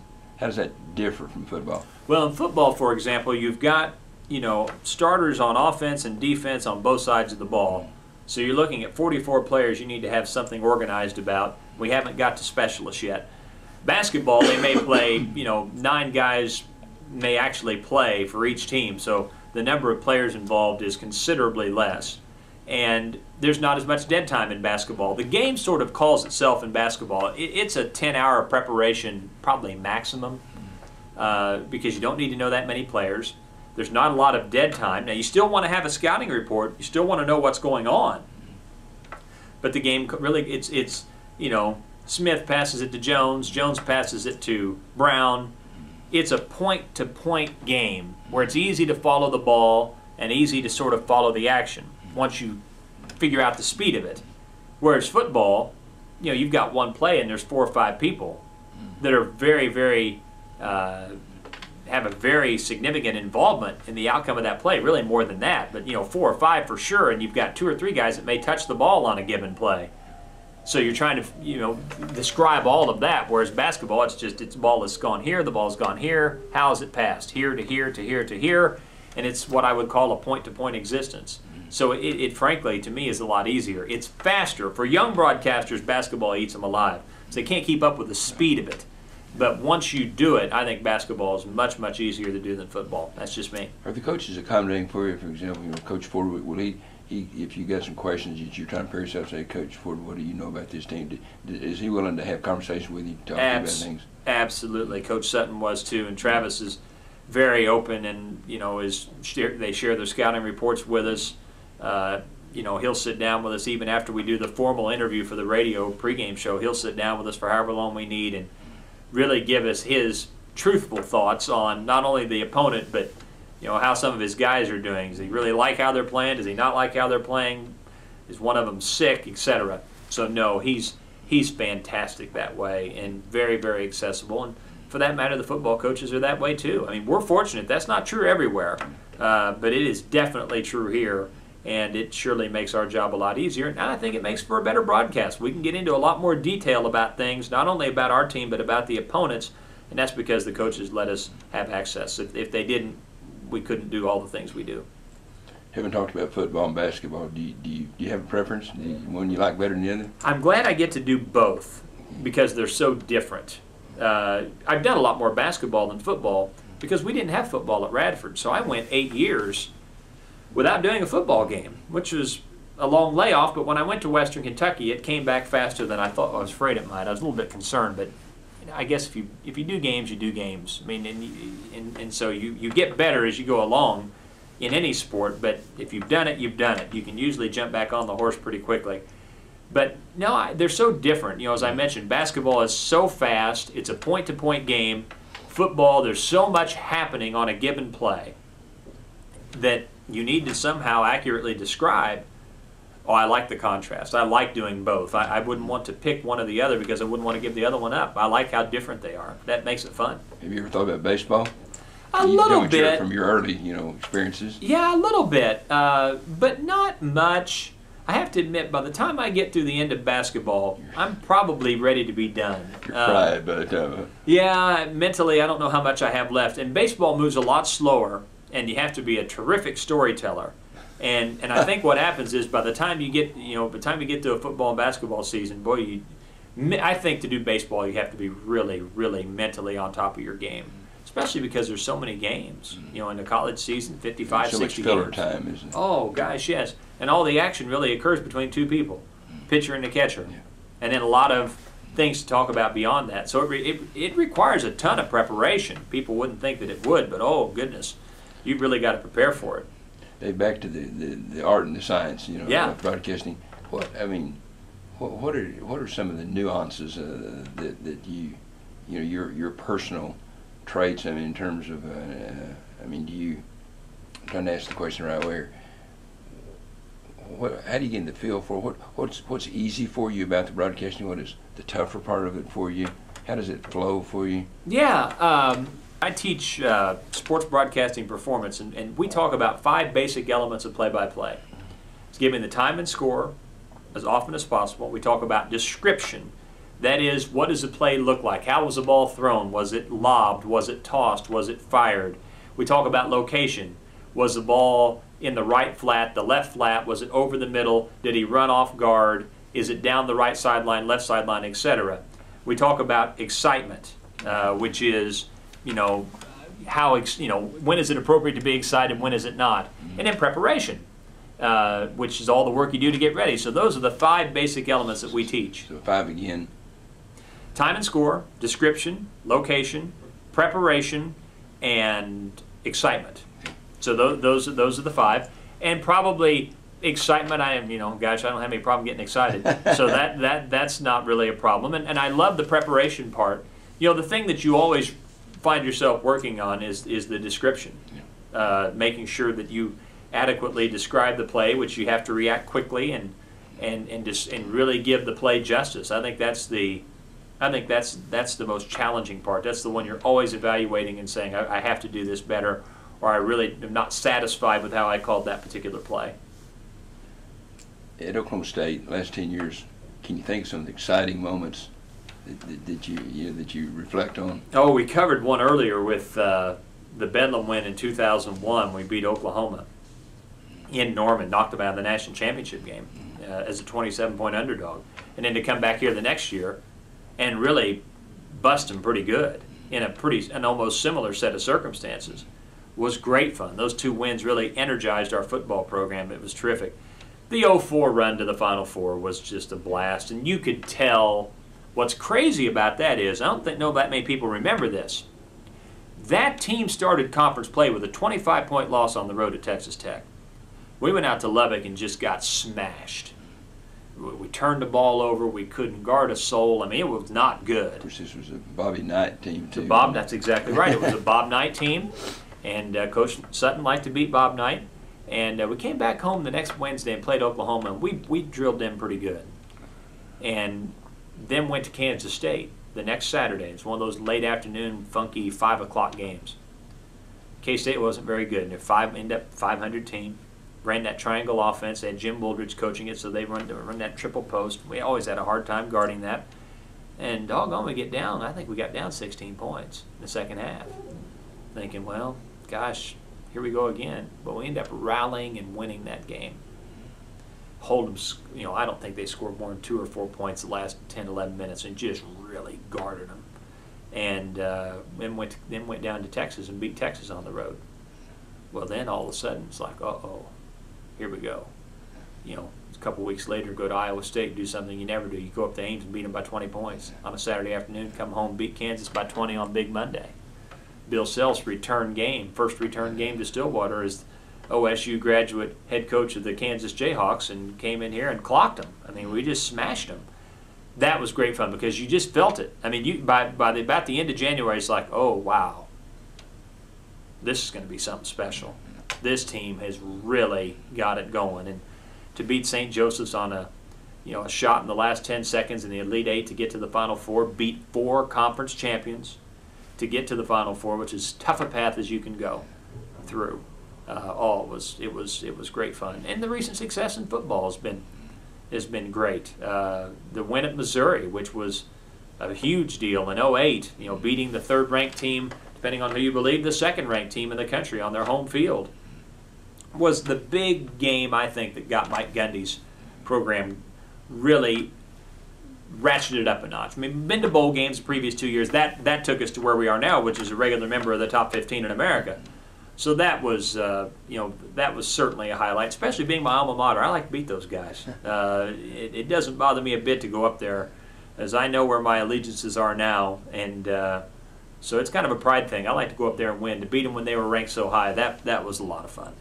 that differ from football? Well, in football, for example, you've got, you know, starters on offense and defense on both sides of the ball. So you're looking at 44 players you need to have something organized about. We haven't got to specialists yet. Basketball, they may play, you know, 9 guys may actually play for each team, so the number of players involved is considerably less. And there's not as much dead time in basketball. The game sort of calls itself in basketball. It's a 10-hour preparation, probably maximum, because you don't need to know that many players. There's not a lot of dead time. Now, you still want to have a scouting report. You still want to know what's going on. But the game really, it's you know, Smith passes it to Jones. Jones passes it to Brown. It's a point-to-point game where it's easy to follow the ball and easy to sort of follow the action once you figure out the speed of it. Whereas football, you know, you've got one play and there's 4 or 5 people that are very, very have a very significant involvement in the outcome of that play, really more than that, but you know, 4 or 5 for sure, and you've got 2 or 3 guys that may touch the ball on a given play. So you're trying to, you know, describe all of that, whereas basketball, it's just, it's ball has gone here, the ball's gone here, how is it passed? Here to here to here to here, and it's what I would call a point-to-point existence. So it frankly, to me, is a lot easier. It's faster. For young broadcasters, basketball eats them alive. So they can't keep up with the speed of it. But once you do it, I think basketball is much, much easier to do than football. That's just me. Are the coaches accommodating for you? For example, you know, Coach Ford, will he if you got some questions that you're trying to prepare yourself, say, Coach Ford, what do you know about this team? Is he willing to have conversations with you, talk to you about things? Absolutely. Coach Sutton was too, and Travis is very open, and you know, they share their scouting reports with us. You know, he'll sit down with us even after we do the formal interview for the radio pregame show. He'll sit down with us for however long we need and really give us his truthful thoughts on not only the opponent, but you know, how some of his guys are doing. Does he really like how they're playing? Does he not like how they're playing? Is one of them sick, etc.? So no, he's fantastic that way and very, very accessible. And for that matter, the football coaches are that way too. I mean, we're fortunate. That's not true everywhere, but it is definitely true here. And it surely makes our job a lot easier. And I think it makes for a better broadcast. We can get into a lot more detail about things, not only about our team, but about the opponents. And that's because the coaches let us have access. If they didn't, we couldn't do all the things we do. Haven't talked about football and basketball. Do you have a preference? One you like better than the other? I'm glad I get to do both because they're so different. I've done a lot more basketball than football, because we didn't have football at Radford. So I went 8 years without doing a football game, which was a long layoff. But when I went to Western Kentucky, it came back faster than I thought. I was afraid it might. I was a little bit concerned, but I guess if you do games, you do games. I mean, and so you get better as you go along in any sport. But if you've done it, you've done it. You can usually jump back on the horse pretty quickly. But no, they're so different. You know, as I mentioned, basketball is so fast. It's a point-to-point game. Football, there's so much happening on a given play that you need to somehow accurately describe. Oh, I like the contrast. I like doing both. I wouldn't want to pick one or the other because I wouldn't want to give the other one up. I like how different they are. That makes it fun. Have you ever thought about baseball? A little bit. From your early, experiences? Yeah, a little bit, but not much. I have to admit, by the time I get through the end of basketball, I'm probably ready to be done. You're fried by the time. Yeah, mentally, I don't know how much I have left. And baseball moves a lot slower, and you have to be a terrific storyteller. And I think what happens is by the time you get to a football and basketball season, boy, I think to do baseball you have to be really, really mentally on top of your game, especially because there's so many games. In the college season, 55, 60 games. So much filler time, isn't it? Oh gosh, yes. And all the action really occurs between two people, pitcher and the catcher, and then a lot of things to talk about beyond that. So it requires a ton of preparation. People wouldn't think that it would, but oh goodness, you've really got to prepare for it. Hey, back to the art and the science, of broadcasting. What are some of the nuances that your personal traits? I mean, in terms of, I'm trying to ask the question the right way. How do you get in the feel for what's easy for you about the broadcasting? What is the tougher part of it for you? How does it flow for you? Yeah. I teach sports broadcasting performance, and we talk about 5 basic elements of play-by-play. It's giving the time and score as often as possible. We talk about description. That is, what does the play look like? How was the ball thrown? Was it lobbed? Was it tossed? Was it fired? We talk about location. Was the ball in the right flat, the left flat? Was it over the middle? Did he run off guard? Is it down the right sideline, left sideline, etc.? We talk about excitement, which is when is it appropriate to be excited, when is it not? And then preparation, which is all the work you do to get ready. So those are the 5 basic elements that we teach. So 5 again. Time and score, description, location, preparation, and excitement. So those are the 5. And probably excitement, I don't have any problem getting excited. So that's not really a problem. And I love the preparation part. The thing that you always find yourself working on is the description, making sure that you adequately describe the play, which you have to react quickly and really give the play justice. I think that's the most challenging part. That's the one you're always evaluating and saying, I have to do this better, or I really am not satisfied with how I called that particular play. At Oklahoma State, last 10 years, can you think of some of the exciting moments that you reflect on? Oh, we covered one earlier with the Bedlam win in 2001. We beat Oklahoma in Norman, knocked them out of the national championship game as a 27-point underdog, and then to come back here the next year and really bust them pretty good in an almost similar set of circumstances was great fun. Those 2 wins really energized our football program. It was terrific. The 04 run to the Final Four was just a blast, and you could tell. What's crazy about that is, I don't know that many people remember this. That team started conference play with a 25-point loss on the road at Texas Tech. We went out to Lubbock and just got smashed. We turned the ball over. We couldn't guard a soul. I mean, it was not good. Of course, this was a Bobby Knight team, too. That's exactly right. It was a Bob Knight team, and Coach Sutton liked to beat Bob Knight. And we came back home the next Wednesday and played Oklahoma, and we drilled them pretty good. And then went to Kansas State the next Saturday. It's one of those late afternoon, funky 5 o'clock games. K-State wasn't very good. And they're ended up 500 team. Ran that triangle offense. They had Jim Wooldridge coaching it, so they run that triple post. We always had a hard time guarding that. And doggone, we get down. I think we got down 16 points in the second half. Thinking, well, gosh, here we go again. But we end up rallying and winning that game. Hold them, I don't think they scored more than 2 or 4 points the last 10, 11 minutes and just really guarded them. and then went down to Texas and beat Texas on the road. Well, then all of a sudden it's like, uh-oh, here we go. You know, a couple weeks later, go to Iowa State and do something you never do. You go up to Ames and beat them by 20 points on a Saturday afternoon, come home, beat Kansas by 20 on Big Monday. Bill Self's first return game to Stillwater as OSU graduate head coach of the Kansas Jayhawks, and came in here and clocked them. I mean, we just smashed them. That was great fun because you just felt it. I mean, about the end of January, it's like, oh, wow, this is going to be something special. This team has really got it going. And to beat St. Joseph's on a shot in the last 10 seconds in the Elite Eight to get to the Final Four, beat 4 conference champions to get to the Final Four, which is as tough a path as you can go through. It was great fun. And the recent success in football has been great. The win at Missouri, which was a huge deal in 2008, beating the 3rd-ranked team, depending on who you believe, the 2nd-ranked team in the country on their home field, was the big game, I think, that got Mike Gundy's program really ratcheted up a notch. I mean, been to bowl games the previous 2 years. That took us to where we are now, which is a regular member of the top 15 in America. So that was, that was certainly a highlight, especially being my alma mater. I like to beat those guys. It doesn't bother me a bit to go up there, as I know where my allegiances are now, and so it's kind of a pride thing. I like to go up there and win. To beat them when they were ranked so high, that was a lot of fun.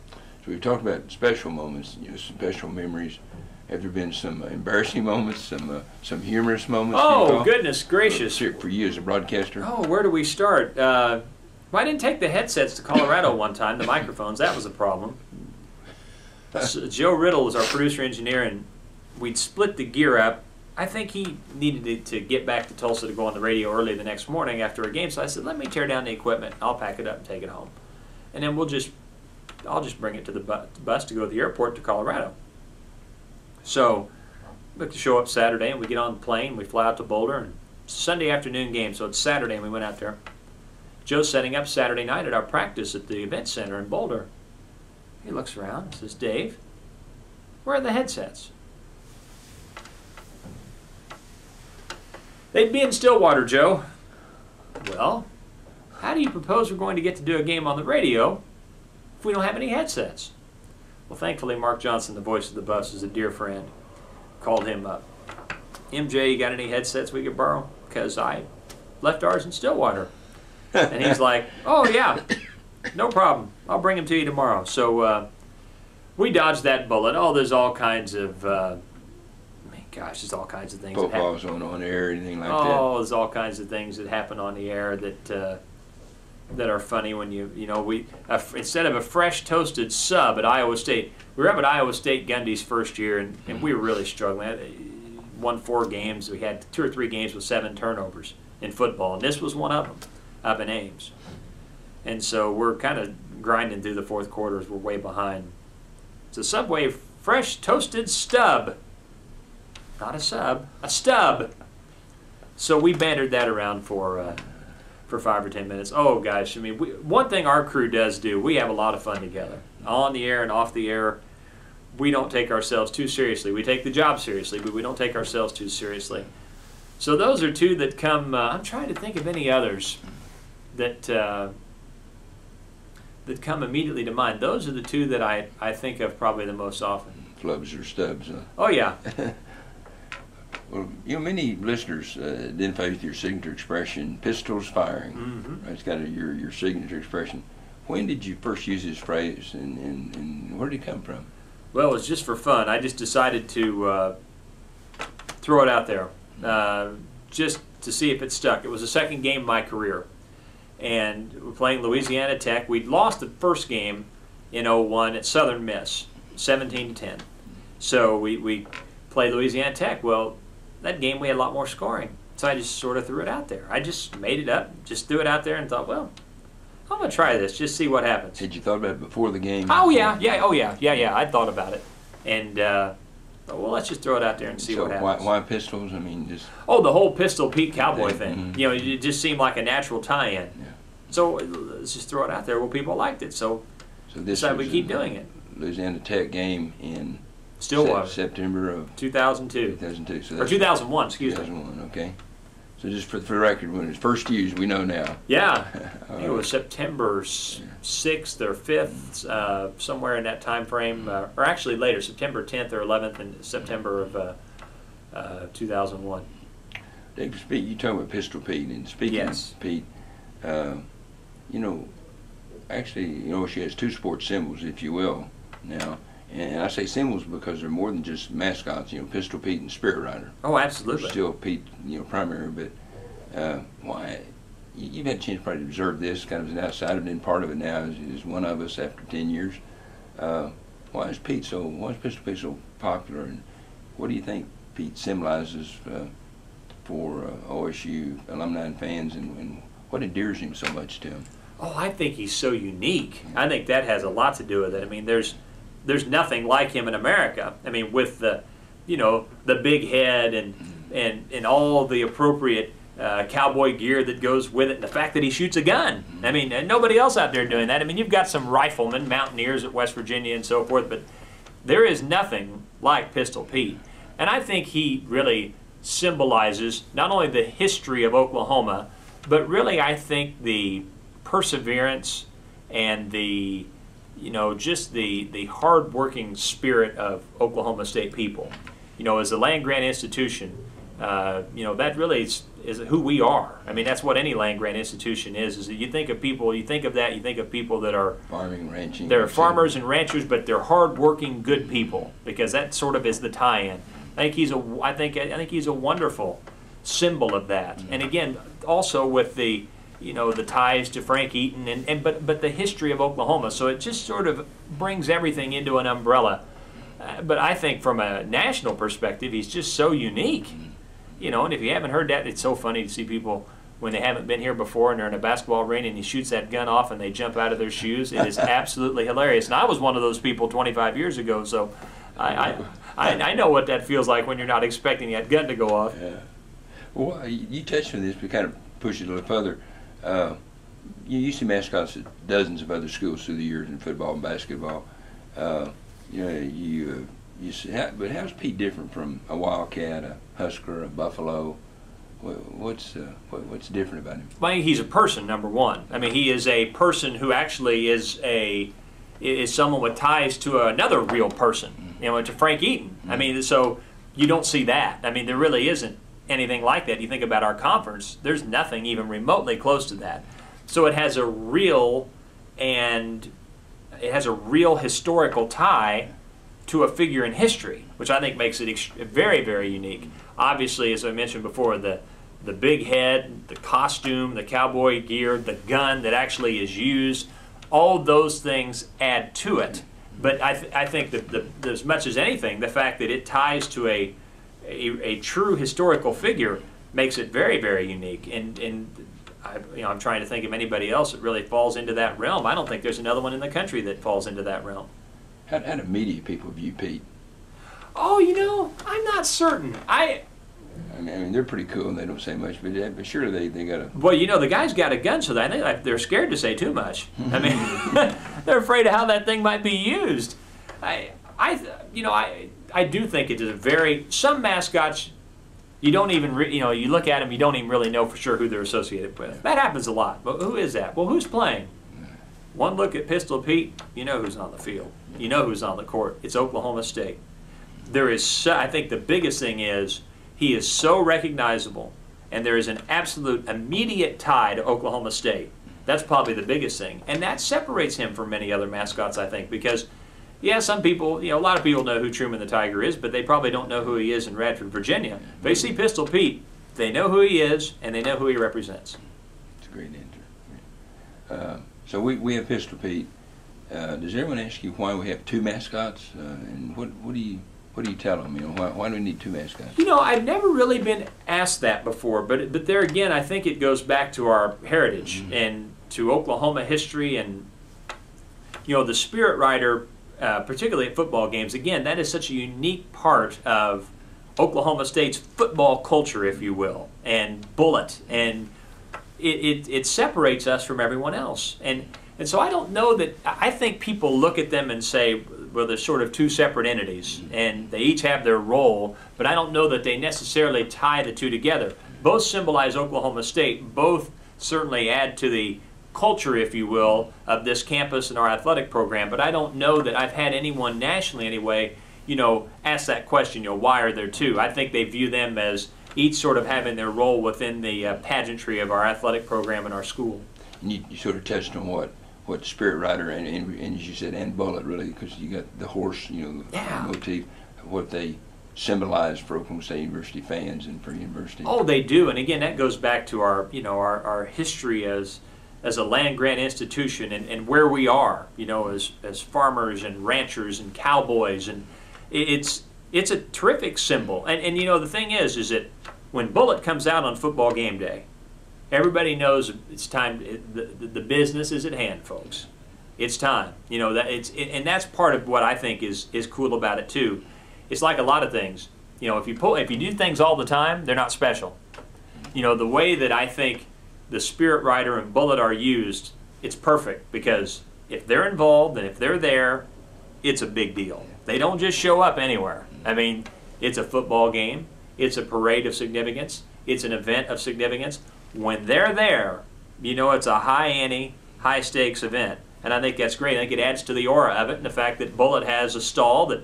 So we've talked about special moments, special memories. Have there been some embarrassing moments, some humorous moments? Oh, goodness gracious! For you as a broadcaster. Oh, where do we start? Well, I didn't take the headsets to Colorado one time, the microphones. That was a problem. So Joe Riddle was our producer engineer, and we'd split the gear up. I think he needed to get back to Tulsa to go on the radio early the next morning after a game. So I said, let me tear down the equipment. I'll pack it up and take it home. And then I'll just bring it to the bus to go to the airport to Colorado. So we have to show up Saturday, and we get on the plane. We fly out to Boulder, and Sunday afternoon game. So it's Saturday, and we went out there. Joe's setting up Saturday night at our practice at the event center in Boulder. He looks around and says, Dave, where are the headsets? They'd be in Stillwater, Joe. Well, how do you propose we're going to get to do a game on the radio if we don't have any headsets? Well, thankfully, Mark Johnson, the voice of the bus, is a dear friend. Called him up. MJ, you got any headsets we could borrow? Because I left ours in Stillwater. And he's like, oh, yeah, no problem. I'll bring them to you tomorrow. So we dodged that bullet. Oh, there's all kinds of, gosh, there's all kinds of things. Football's on air, anything like that. Oh, there's all kinds of things that happen on the air that are funny when instead of a fresh toasted sub at Iowa State, we were up at Iowa State Gundy's first year, and we were really struggling. Won 4 games. We had 2 or 3 games with 7 turnovers in football, and this was one of them up in Ames. And so we're kind of grinding through the 4th quarters. We're way behind. It's a Subway fresh toasted stub. Not a sub, a stub. So we bantered that around for 5 or 10 minutes. Oh, gosh, I mean, one thing our crew does do, we have a lot of fun together. On the air and off the air, we don't take ourselves too seriously. We take the job seriously, but we don't take ourselves too seriously. So those are 2 that come, I'm trying to think of any others that come immediately to mind. Those are the 2 that I think of probably the most often. Flubs or stubs, huh? Oh, yeah. Well, many listeners identify with your signature expression, pistols firing. Mm-hmm. It's kind of your signature expression. When did you first use this phrase, and where did it come from? Well, it was just for fun. I just decided to throw it out there just to see if it stuck. It was the 2nd game of my career. And we're playing Louisiana Tech. We'd lost the first game in 2001 at Southern Miss, 17-10. So we played Louisiana Tech. Well, that game we had a lot more scoring. So I just sort of threw it out there. I just made it up, just threw it out there and thought, well, I'm going to try this, just see what happens. Had you thought about it before the game? Oh, yeah. I'd thought about it. And, well, let's just throw it out there and see what happens. Why pistols? I mean, just... Oh, the whole pistol Pete Cowboy thing. Mm-hmm. It just seemed like a natural tie-in. Yeah. So let's just throw it out there. Well, people liked it, so this we keep doing it. Louisiana Tech game in Stillwater. September of 2002. 2002. So or 2001, excuse me. 2001, okay. So just for the record, when it was first used, we know now. Yeah, I think it was September 6th or 5th, somewhere in that time frame, or actually later, September 10th or 11th in September of 2001. Dave, you talk about Pistol Pete, and speaking of Pete, you know, actually, you know, she has two sports symbols, if you will, now. And I say symbols because they're more than just mascots, you know, Pistol Pete and Spirit Rider. Oh, absolutely. They're still Pete, you know, primary, but why? You've had a chance probably to observe this kind of as an outsider, and part of it now is one of us after 10 years. Why is Pistol Pete so popular, and what do you think Pete symbolizes for OSU alumni and fans, and what endears him so much to him? Oh, I think he's so unique. I think that has a lot to do with it. I mean, there's nothing like him in America. I mean, with the, you know, the big head and all the appropriate cowboy gear that goes with it, and the fact that he shoots a gun. I mean, and nobody else out there doing that. I mean, you've got some riflemen, mountaineers at West Virginia and so forth, but there is nothing like Pistol Pete. And I think he really symbolizes not only the history of Oklahoma, but really I think the perseverance and the, you know, just the hard-working spirit of Oklahoma State people. You know, as a land-grant institution, you know, that really is who we are. I mean, that's what any land-grant institution is that you think of people, you think of people that are farming, ranching. They're farmers and ranchers, but they're hard-working, good people, because that sort of is the tie-in. I think he's a wonderful symbol of that. And again, also with the, you know, the ties to Frank Eaton but the history of Oklahoma. So it just sort of brings everything into an umbrella. But I think from a national perspective, he's just so unique. You know, and if you haven't heard that, it's so funny to see people when they haven't been here before and they're in a basketball arena and he shoots that gun off and they jump out of their shoes. It is absolutely hilarious. And I was one of those people 25 years ago, so I know what that feels like when you're not expecting that gun to go off. Yeah. Well, you touched on this, but kind of push it a little further. You see mascots at dozens of other schools through the years in football and basketball. You know, you see, but how's Pete different from a Wildcat, a Husker, a Buffalo? What's different about him? Well, he's a person, number one. I mean, he is a person who actually is someone with ties to another real person. You know, to Frank Eaton. I mean, so you don't see that. I mean, there really isn't anything like that. You think about our conference, there's nothing even remotely close to that. So it has a real historical tie to a figure in history, which I think makes it very, very unique. Obviously, as I mentioned before, the big head, the costume, the cowboy gear, the gun that actually is used, all those things add to it. But I think that as much as anything, the fact that it ties to a true historical figure makes it very, very unique. And I'm trying to think of anybody else that really falls into that realm. I don't think there's another one in the country that falls into that realm. How do media people view Pete? Oh, you know, I'm not certain. I mean, they're pretty cool and they don't say much, but surely they got a... Well, you know, the guy's got a gun, so they're scared to say too much. I mean, they're afraid of how that thing might be used. I do think it is some mascots, you don't even, you look at them, you don't even really know for sure who they're associated with. That happens a lot. But who is that? Well, who's playing? One look at Pistol Pete, you know who's on the field. You know who's on the court. It's Oklahoma State. I think the biggest thing is he is so recognizable, and there is an absolute immediate tie to Oklahoma State. That's probably the biggest thing. And that separates him from many other mascots, I think, because, yeah, some people, a lot of people know who Truman the Tiger is, but they probably don't know who he is in Radford, Virginia. If they see Pistol Pete, they know who he is, and they know who he represents. It's a great answer. So we have Pistol Pete. Does everyone ask you why we have two mascots? And what do you tell them? Why do we need two mascots? I've never really been asked that before, but there again, I think it goes back to our heritage and to Oklahoma history, and the Spirit Rider, particularly at football games. Again, that is such a unique part of Oklahoma State's football culture, if you will, and bullet, and it separates us from everyone else. And so I don't know that, I think people look at them and say, well, they're sort of two separate entities, and they each have their role, but I don't know that they necessarily tie the two together. both symbolize Oklahoma State, both certainly add to the culture, if you will, of this campus and our athletic program. But I don't know that I've had anyone nationally anyway, ask that question, why are there two? I think they view them as each sort of having their role within the pageantry of our athletic program in our school. And you sort of touched on what Spirit Rider and as you said, and Bullet, really, because you got the horse, the motif, what they symbolize for Oklahoma State University fans and for university. Oh, they do, and again, that goes back to our, our history as a land-grant institution and where we are, as farmers and ranchers and cowboys, and it's a terrific symbol. And the thing is that when Bullet comes out on football game day, everybody knows it's time. The business is at hand, folks. It's time. And that's part of what I think is cool about it too. It's like a lot of things. If you do things all the time, they're not special. The way that I think the Spirit Rider and Bullet are used, it's perfect, because if they're involved and if they're there, it's a big deal. They don't just show up anywhere. I mean, it's a football game. It's a parade of significance. It's an event of significance. When they're there, it's a high-ante, high-stakes event. And I think that's great. I think it adds to the aura of it, and the fact that Bullet has a stall that,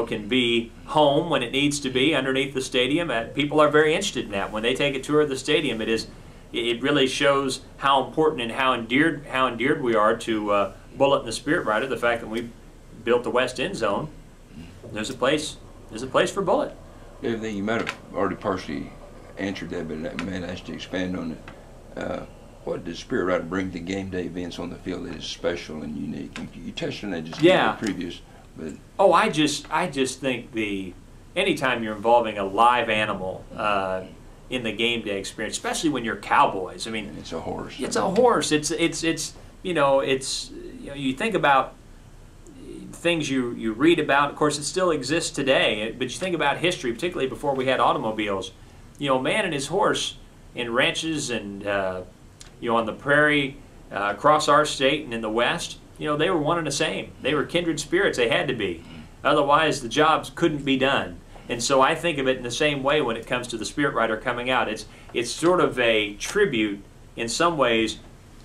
can be home when it needs to be underneath the stadium. People are very interested in that. When they take a tour of the stadium, it really shows how important and how endeared we are to Bullet and the Spirit Rider. The fact that we built the west end zone, there's a place for Bullet. Dave, you might have already partially answered that, but I may ask you to expand on it. What does Spirit Rider bring to game day events on the field that is special and unique? You touched on that just in the previous. But oh, I just think anytime you're involving a live animal in the game day experience, especially when you're cowboys. I mean, it's a horse. It's a horse. You think about things you read about. Of course, it still exists today. But you think about history, particularly before we had automobiles. Man and his horse in ranches and on the prairie across our state and in the West. They were one and the same. They were kindred spirits. They had to be. Otherwise, the jobs couldn't be done. And so I think of it in the same way when it comes to the Spirit Rider coming out. It's sort of a tribute, in some ways,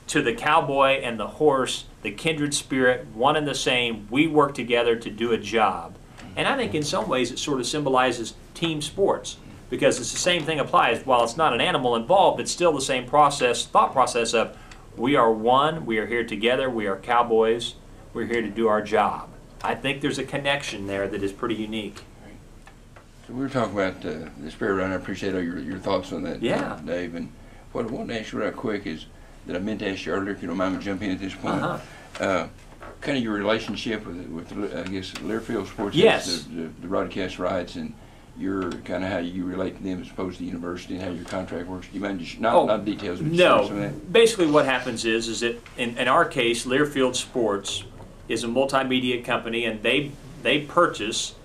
to the cowboy and the horse, the kindred spirit, one and the same. We work together to do a job. And I think in some ways it sort of symbolizes team sports, because it's the same thing applies. While it's not an animal involved, it's still the same thought process of, we are one, we are here together, we are cowboys, we're here to do our job. I think there's a connection there that is pretty unique. So we were talking about the Spirit Rider. I appreciate all your thoughts on that, Dave. And what I wanted to ask you real quick is that I meant to ask you earlier, if you don't mind me jumping in at this point. Kind of your relationship with I guess, Learfield Sports, yes. the broadcast rights, and your kind of how you relate to them as opposed to the university and how your contract works. Do you mind just not details? But no. Some of that? Basically, what happens is that in our case, Learfield Sports is a multimedia company, and they purchase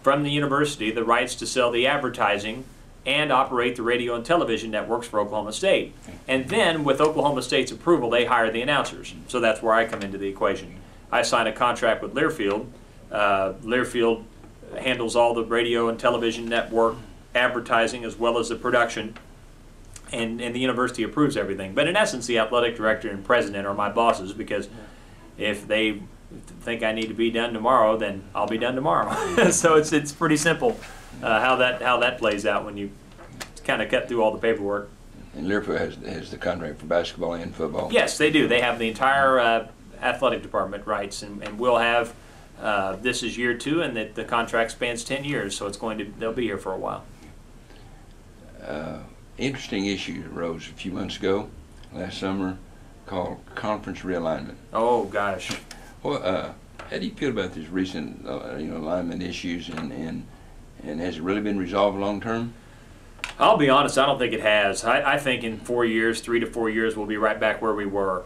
from the university the rights to sell the advertising and operate the radio and television networks for Oklahoma State. And then, with Oklahoma State's approval, they hire the announcers. So that's where I come into the equation. I sign a contract with Learfield. Learfield handles all the radio and television network advertising as well as the production, and the university approves everything. But in essence, the athletic director and president are my bosses, because if they think I need to be done tomorrow, then I'll be done tomorrow. So it's pretty simple how that plays out when you kind of cut through all the paperwork. And Learfield has the contract for basketball and football. Yes, they do. They have the entire athletic department rights, and we'll have. This is year 2, and the contract spans 10 years, so they'll be here for a while. Interesting issue arose a few months ago, last summer, called conference realignment. Oh gosh. Well, how do you feel about these recent alignment issues, and has it really been resolved long term? I'll be honest, I don't think it has. I think in 4 years, 3 to 4 years, we'll be right back where we were.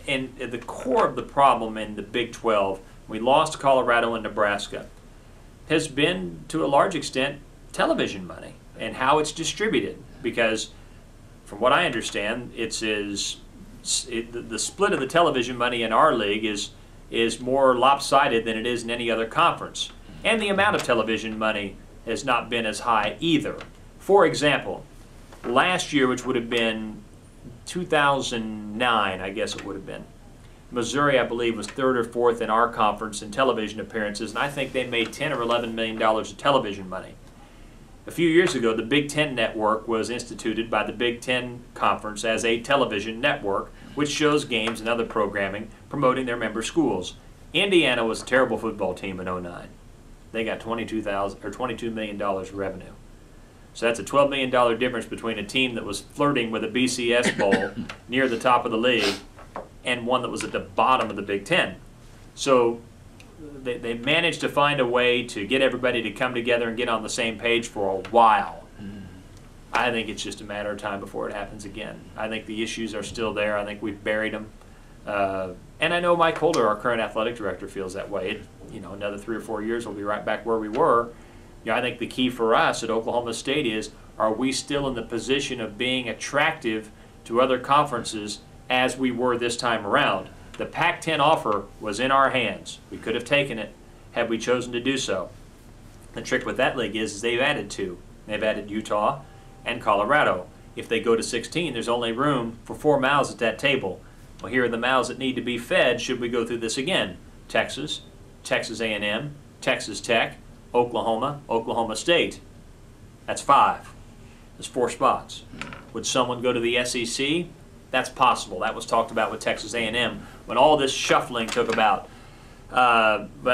And at the core of the problem in the Big 12, we lost Colorado and Nebraska, has been to a large extent television money and how it's distributed. Because from what I understand, the split of the television money in our league is more lopsided than it is in any other conference. And the amount of television money has not been as high either. For example, last year, which would have been 2009, I guess it would have been, Missouri, I believe, was 3rd or 4th in our conference in television appearances, and I think they made $10 or $11 million of television money. A few years ago, the Big Ten Network was instituted by the Big Ten Conference as a television network, which shows games and other programming promoting their member schools. Indiana was a terrible football team in '09. They got $22 million revenue. So that's a $12 million difference between a team that was flirting with a BCS bowl near the top of the league and one that was at the bottom of the Big Ten. So they managed to find a way to get everybody to come together and get on the same page for a while. I think it's just a matter of time before it happens again. I think the issues are still there. I think we've buried them. And I know Mike Holder, our current athletic director, feels that way. Another 3 or 4 years, we'll be right back where we were. I think the key for us at Oklahoma State is, are we still in the position of being attractive to other conferences as we were this time around? The Pac-10 offer was in our hands. We could have taken it had we chosen to do so. The trick with that league is they've added 2. They've added Utah and Colorado. If they go to 16, there's only room for 4 mouths at that table. Well, here are the mouths that need to be fed should we go through this again. Texas, Texas A&M, Texas Tech, Oklahoma, Oklahoma State. That's 5. There's 4 spots. Would someone go to the SEC? That's possible. That was talked about with Texas A&M when all this shuffling took about. But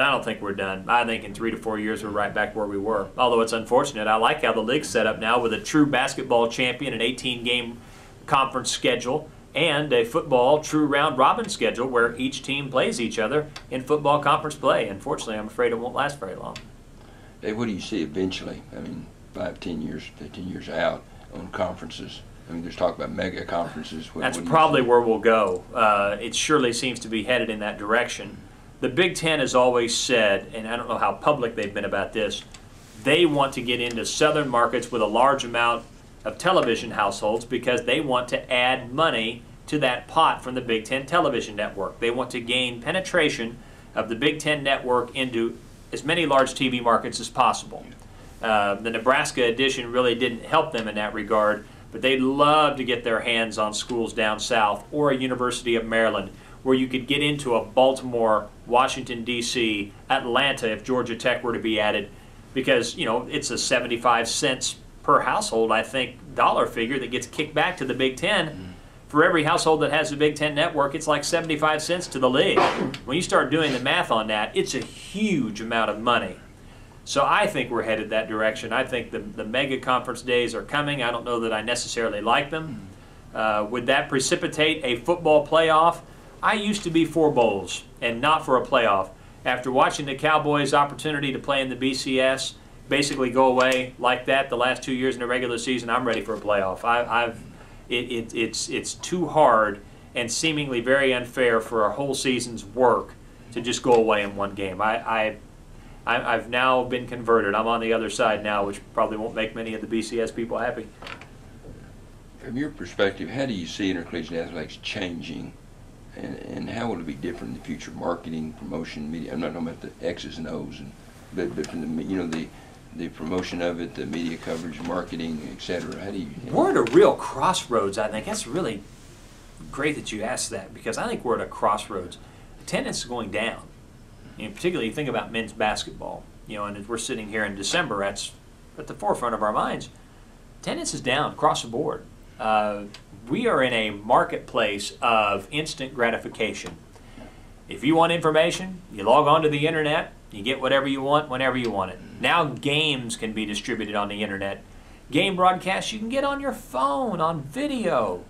I don't think we're done. I think in 3 to 4 years we're right back where we were. Although it's unfortunate. I like how the league's set up now with a true basketball champion, an 18-game conference schedule, and a football true round-robin schedule where each team plays each other in football conference play. Unfortunately, I'm afraid it won't last very long. Dave, what do you see eventually? I mean, 5, 10 years, 15 years out on conferences? I mean, there's talk about mega conferences. That's probably where we'll go. It surely seems to be headed in that direction. The Big Ten has always said, and I don't know how public they've been about this, they want to get into southern markets with a large amount of television households because they want to add money to that pot from the Big Ten television network. They want to gain penetration of the Big Ten network into as many large TV markets as possible. The Nebraska edition really didn't help them in that regard, but they'd love to get their hands on schools down south or a University of Maryland where you could get into a Baltimore, Washington, D.C., Atlanta if Georgia Tech were to be added, because it's a 75 cents per household, I think, dollar figure that gets kicked back to the Big Ten. For every household that has the Big Ten network, it's like 75 cents to the league. When you start doing the math on that, it's a huge amount of money. So I think we're headed that direction. I think the mega conference days are coming. I don't know that I necessarily like them. Would that precipitate a football playoff? I used to be for bowls and not for a playoff. After watching the Cowboys' opportunity to play in the BCS basically go away like that the last 2 years in the regular season, I'm ready for a playoff. It's too hard and seemingly very unfair for a whole season's work to just go away in one game. I've now been converted. I'm on the other side now, which probably won't make many of the BCS people happy. From your perspective, how do you see intercollegiate athletics changing, and how will it be different in the future? Marketing, promotion, media. I'm not talking about the X's and O's, but from the promotion of it, the media coverage, marketing, etc. How do you? We're at a real crossroads. I think that's really great that you asked that, because I think we're at a crossroads. Attendance is going down. Particularly, you think about men's basketball. And as we're sitting here in December, that's at the forefront of our minds. Attendance is down across the board. We are in a marketplace of instant gratification. If you want information, you log on to the internet, you get whatever you want whenever you want it. Now games can be distributed on the internet. Game broadcasts you can get on your phone, on video.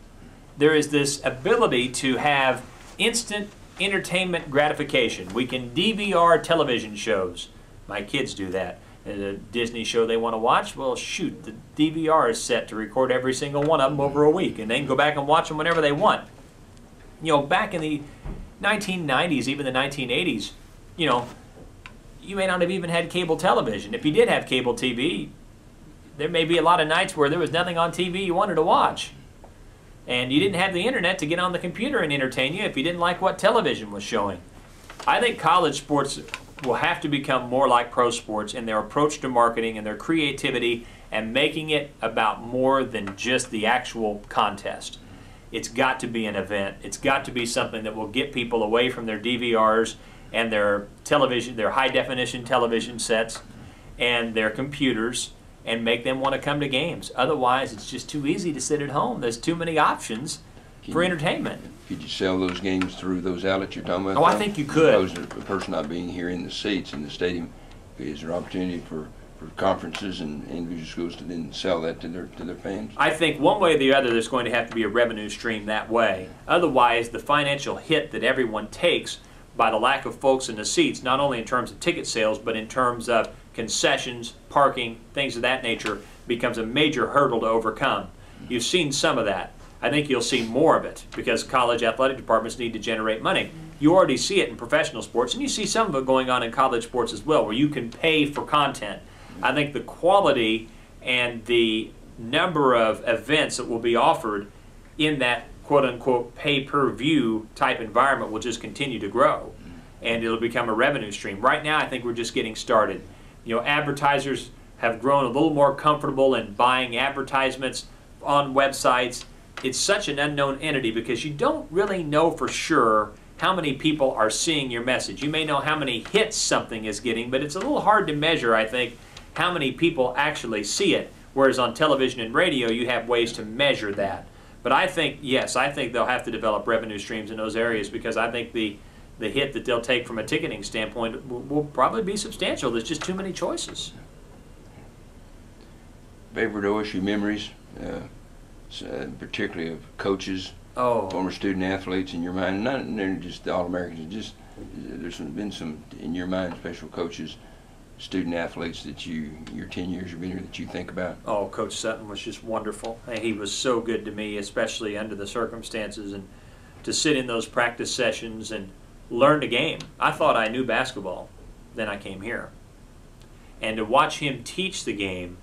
There is this ability to have instant entertainment gratification. We can DVR television shows. My kids do that. A Disney show they want to watch, well, shoot, the DVR is set to record every single one of them over a week, and they can go back and watch them whenever they want. Back in the 1990s, even the 1980s, you may not have even had cable television. If you did have cable TV, there may be a lot of nights where there was nothing on TV you wanted to watch. And you didn't have the internet to get on the computer and entertain you if you didn't like what television was showing. I think college sports will have to become more like pro sports in their approach to marketing and their creativity and making it about more than just the actual contest. It's got to be an event. It's got to be something that will get people away from their DVRs and their television, their high-definition television sets and their computers, and make them want to come to games. Otherwise, it's just too easy to sit at home. There's too many options for entertainment. Could you sell those games through those outlets you're talking about? Oh, I think you could. As opposed to a person not being here in the seats in the stadium, is there opportunity for conferences and individual schools to then sell that to their fans? I think one way or the other there's going to have to be a revenue stream that way. Otherwise, the financial hit that everyone takes by the lack of folks in the seats, not only in terms of ticket sales, but in terms of concessions, parking, things of that nature, becomes a major hurdle to overcome. You've seen some of that. I think you'll see more of it because college athletic departments need to generate money. You already see it in professional sports, and you see some of it going on in college sports as well, where you can pay for content. I think the quality and the number of events that will be offered in that quote-unquote pay-per-view type environment will just continue to grow, and it'll become a revenue stream. Right now, I think we're just getting started. You know, advertisers have grown a little more comfortable in buying advertisements on websites. It's such an unknown entity because you don't really know for sure how many people are seeing your message. You may know how many hits something is getting, but it's a little hard to measure, I think, how many people actually see it. Whereas on television and radio, you have ways to measure that. But I think, yes, I think they'll have to develop revenue streams in those areas because I think the hit that they'll take from a ticketing standpoint will probably be substantial. There's just too many choices. Favorite OSU memories, particularly of coaches, former student athletes in your mind, not just the All-Americans, just there's been some, in your mind, special coaches, student athletes that your 10 years you've been here that you think about? Oh, Coach Sutton was just wonderful. He was so good to me, especially under the circumstances, and to sit in those practice sessions and learn the game. I thought I knew basketball, then I came here. And to watch him teach the game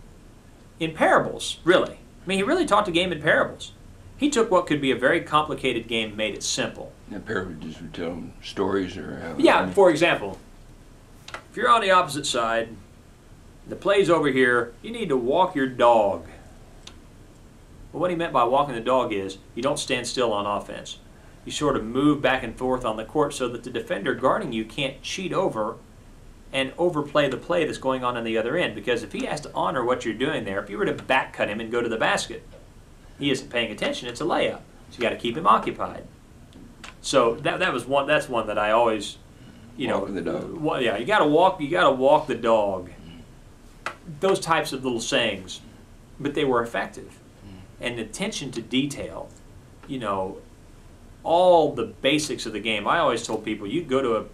in parables, really. I mean, he really taught the game in parables. He took what could be a very complicated game and made it simple. And parables just would tell them stories or how? Yeah, for example, if you're on the opposite side, the play's over here, you need to walk your dog. Well, what he meant by walking the dog is you don't stand still on offense. You sort of move back and forth on the court so that the defender guarding you can't cheat over and overplay the play that's going on the other end. Because if he has to honor what you're doing there, if you were to back cut him and go to the basket, he isn't paying attention, it's a layup. So you got to keep him occupied. So that's one that I always, Walking the dog. Well, yeah, you got to walk the dog. Those types of little sayings, but they were effective. And attention to detail, all the basics of the game. I always told people, you go to a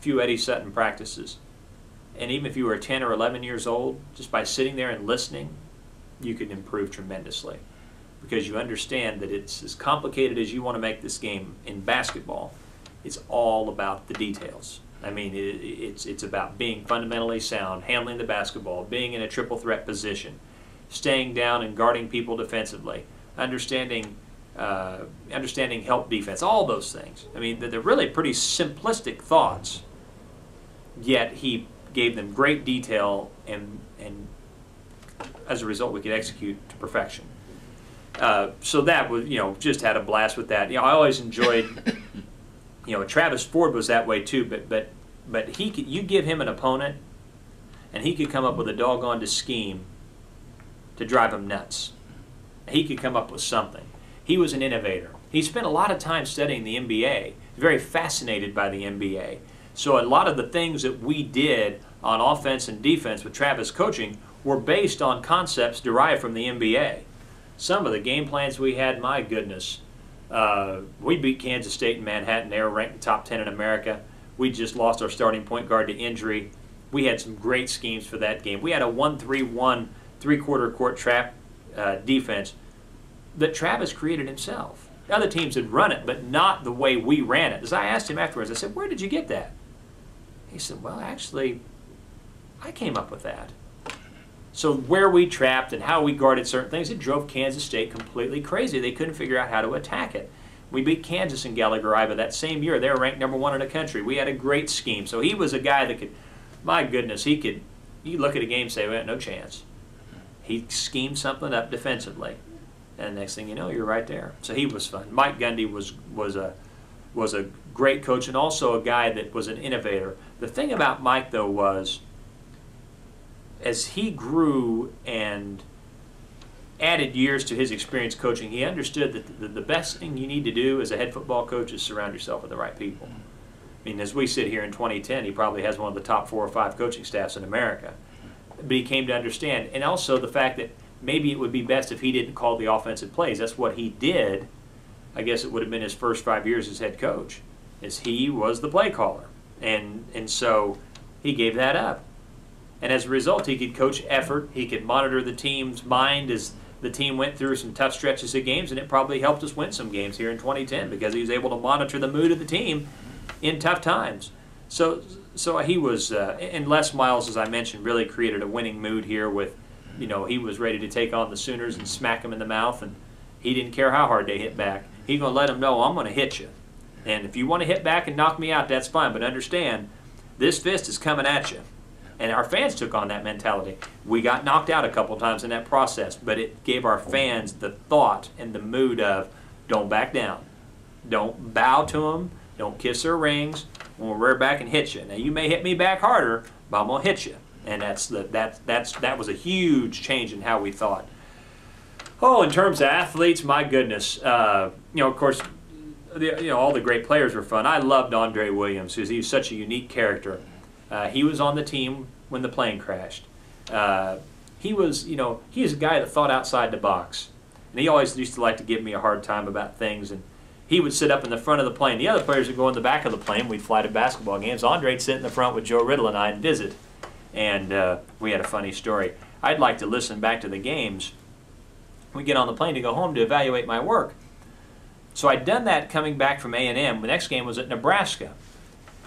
few Eddie Sutton practices, and even if you were 10 or 11 years old, just by sitting there and listening, you could improve tremendously. Because you understand that it's as complicated as you want to make this game in basketball. It's all about the details. I mean, it's about being fundamentally sound, handling the basketball, being in a triple threat position, staying down and guarding people defensively, understanding help defense, all those things. I mean, they're really pretty simplistic thoughts, yet he gave them great detail, and as a result, we could execute to perfection. So that was, just had a blast with that. I always enjoyed. Travis Ford was that way too, but you give him an opponent, and he could come up with a doggone scheme to drive him nuts. He could come up with something. He was an innovator. He spent a lot of time studying the NBA. Very fascinated by the NBA. So a lot of the things that we did on offense and defense with Travis coaching were based on concepts derived from the NBA. Some of the game plans we had, my goodness. We beat Kansas State in Manhattan. They were ranked in the top 10 in America. We just lost our starting point guard to injury. We had some great schemes for that game. We had a 1-3-1 three-quarter court trap defense that Travis created himself. The other teams had run it, but not the way we ran it. As I asked him afterwards, I said, "Where did you get that?" He said, "Well, actually, I came up with that." So where we trapped and how we guarded certain things, it drove Kansas State completely crazy. They couldn't figure out how to attack it. We beat Kansas in Gallagher-Iba that same year. They were ranked #1 in the country. We had a great scheme. So he was a guy that could, my goodness, you look at a game and say, well, no chance. he'd scheme something up defensively, and the next thing you know, you're right there. So he was fun. Mike Gundy was a great coach, and also a guy that was an innovator. The thing about Mike, though, was as he grew and added years to his experience coaching, he understood that the best thing you need to do as a head football coach is surround yourself with the right people. I mean, as we sit here in 2010, he probably has one of the top 4 or 5 coaching staffs in America. But he came to understand, and also the fact that maybe it would be best if he didn't call the offensive plays. That's what he did. I guess it would have been his first 5 years as head coach, as he was the play caller. And so he gave that up. And as a result, he could coach effort. He could monitor the team's mind as the team went through some tough stretches of games, and it probably helped us win some games here in 2010 because he was able to monitor the mood of the team in tough times. So he was, and Les Miles, as I mentioned, really created a winning mood here with, you know, he was ready to take on the Sooners and smack them in the mouth, and he didn't care how hard they hit back. He's going to let them know, I'm going to hit you. And if you want to hit back and knock me out, that's fine, but understand, this fist is coming at you. And our fans took on that mentality. We got knocked out a couple times in that process, but it gave our fans the thought and the mood of, don't back down. Don't bow to them. Don't kiss their rings. We'll rear back and hit you. Now, you may hit me back harder, but I'm going to hit you. And that was a huge change in how we thought. Oh, in terms of athletes, my goodness. You know, of course, all the great players were fun. I loved Andre Williams because he was such a unique character. He was on the team when the plane crashed. He was a guy that thought outside the box. And he always used to like to give me a hard time about things. And he would sit up in the front of the plane. The other players would go in the back of the plane. We'd fly to basketball games. Andre'd sit in the front with Joe Riddle and I and visit. And we had a funny story. I'd like to listen back to the games. We get on the plane to go home to evaluate my work. So I'd done that coming back from A&M. The next game was at Nebraska.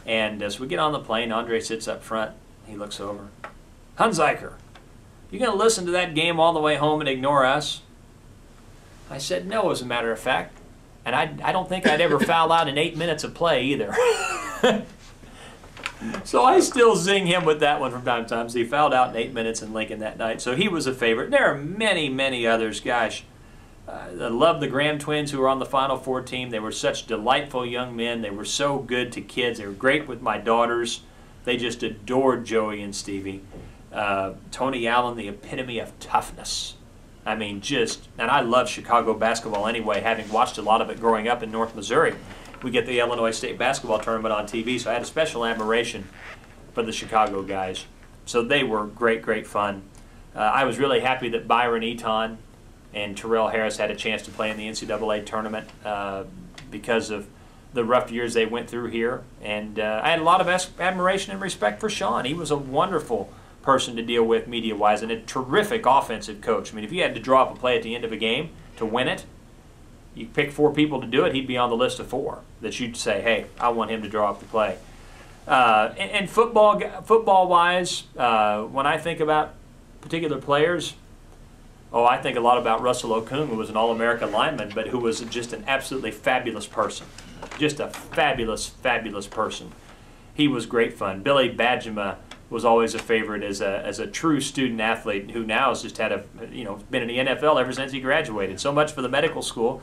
And as we get on the plane, Andre sits up front. He looks over. Hunziker, you going to listen to that game all the way home and ignore us? I said, no, as a matter of fact. And I don't think I'd ever foul out in 8 minutes of play either. So I still zing him with that one from time to time. So he fouled out in 8 minutes in Lincoln that night. So he was a favorite. There are many, many others. Gosh, I love the Graham twins who were on the Final Four team. They were such delightful young men. They were so good to kids. They were great with my daughters. They just adored Joey and Stevie. Tony Allen, the epitome of toughness. I mean, and I love Chicago basketball anyway, having watched a lot of it growing up in North Missouri. We get the Illinois State basketball tournament on TV, so I had a special admiration for the Chicago guys. So they were great, great fun. I was really happy that Byron Eaton and Terrell Harris had a chance to play in the NCAA tournament because of the rough years they went through here. And I had a lot of admiration and respect for Sean. He was a wonderful person to deal with media-wise and a terrific offensive coach. I mean, if you had to draw up a play at the end of a game to win it, you pick 4 people to do it, he'd be on the list of 4 that you'd say, hey, I want him to draw up the play. And football-wise, when I think about particular players, I think a lot about Russell Okung, who was an All-American lineman, but who was just an absolutely fabulous person. Just a fabulous, fabulous person. He was great fun. Billy Badgema was always a favorite as a true student athlete who now has just had been in the NFL ever since he graduated. So much for the medical school.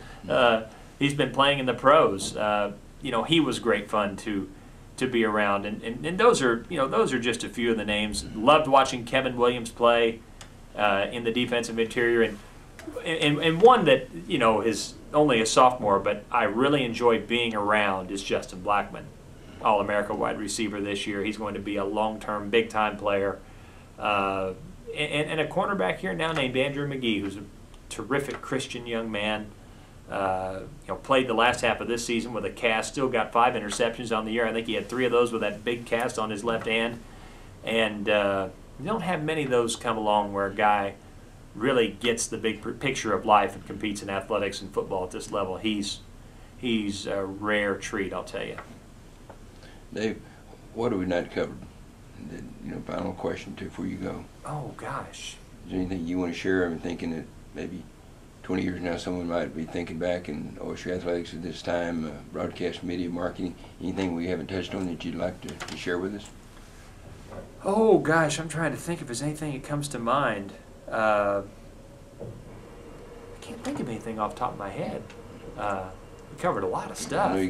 He's been playing in the pros. He was great fun to be around. And those are just a few of the names. Loved watching Kevin Williams play in the defensive interior, and one that is only a sophomore, but I really enjoyed being around is Justin Blackman. All-America wide receiver this year. He's going to be a long-term, big-time player. And a cornerback here now named Andrew McGee, who's a terrific Christian young man. Played the last half of this season with a cast, still got 5 interceptions on the year. I think he had 3 of those with that big cast on his left hand. And you don't have many of those come along where a guy really gets the big picture of life and competes in athletics and football at this level. He's a rare treat, I'll tell you. Dave, what have we not covered? Final question before you go. Oh, gosh. Is there anything you want to share? I'm thinking that maybe 20 years now someone might be thinking back in OSU athletics at this time, broadcast media, marketing. Anything we haven't touched on that you'd like to share with us? Oh, gosh, I'm trying to think if there's anything that comes to mind. I can't think of anything off the top of my head. We covered a lot of I stuff. know you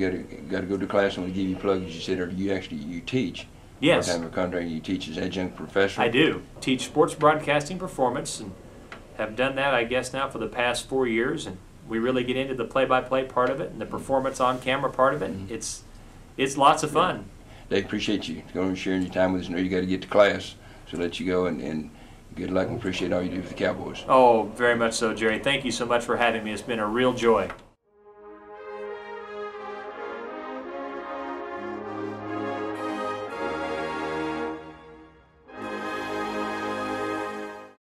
got to go to class. I'm going to give you plugs. You said, or you teach. Yes. Part-time or contract, you teach as adjunct professor. I do. Teach sports broadcasting performance and have done that, I guess, now for the past 4 years. And we really get into the play-by-play part of it and the performance on camera part of it. It's lots of fun. Dave, appreciate you going and sharing your time with us. I know you got to get to class, so let you go, and good luck, and appreciate all you do for the Cowboys. Oh, very much so, Jerry. Thank you so much for having me. It's been a real joy.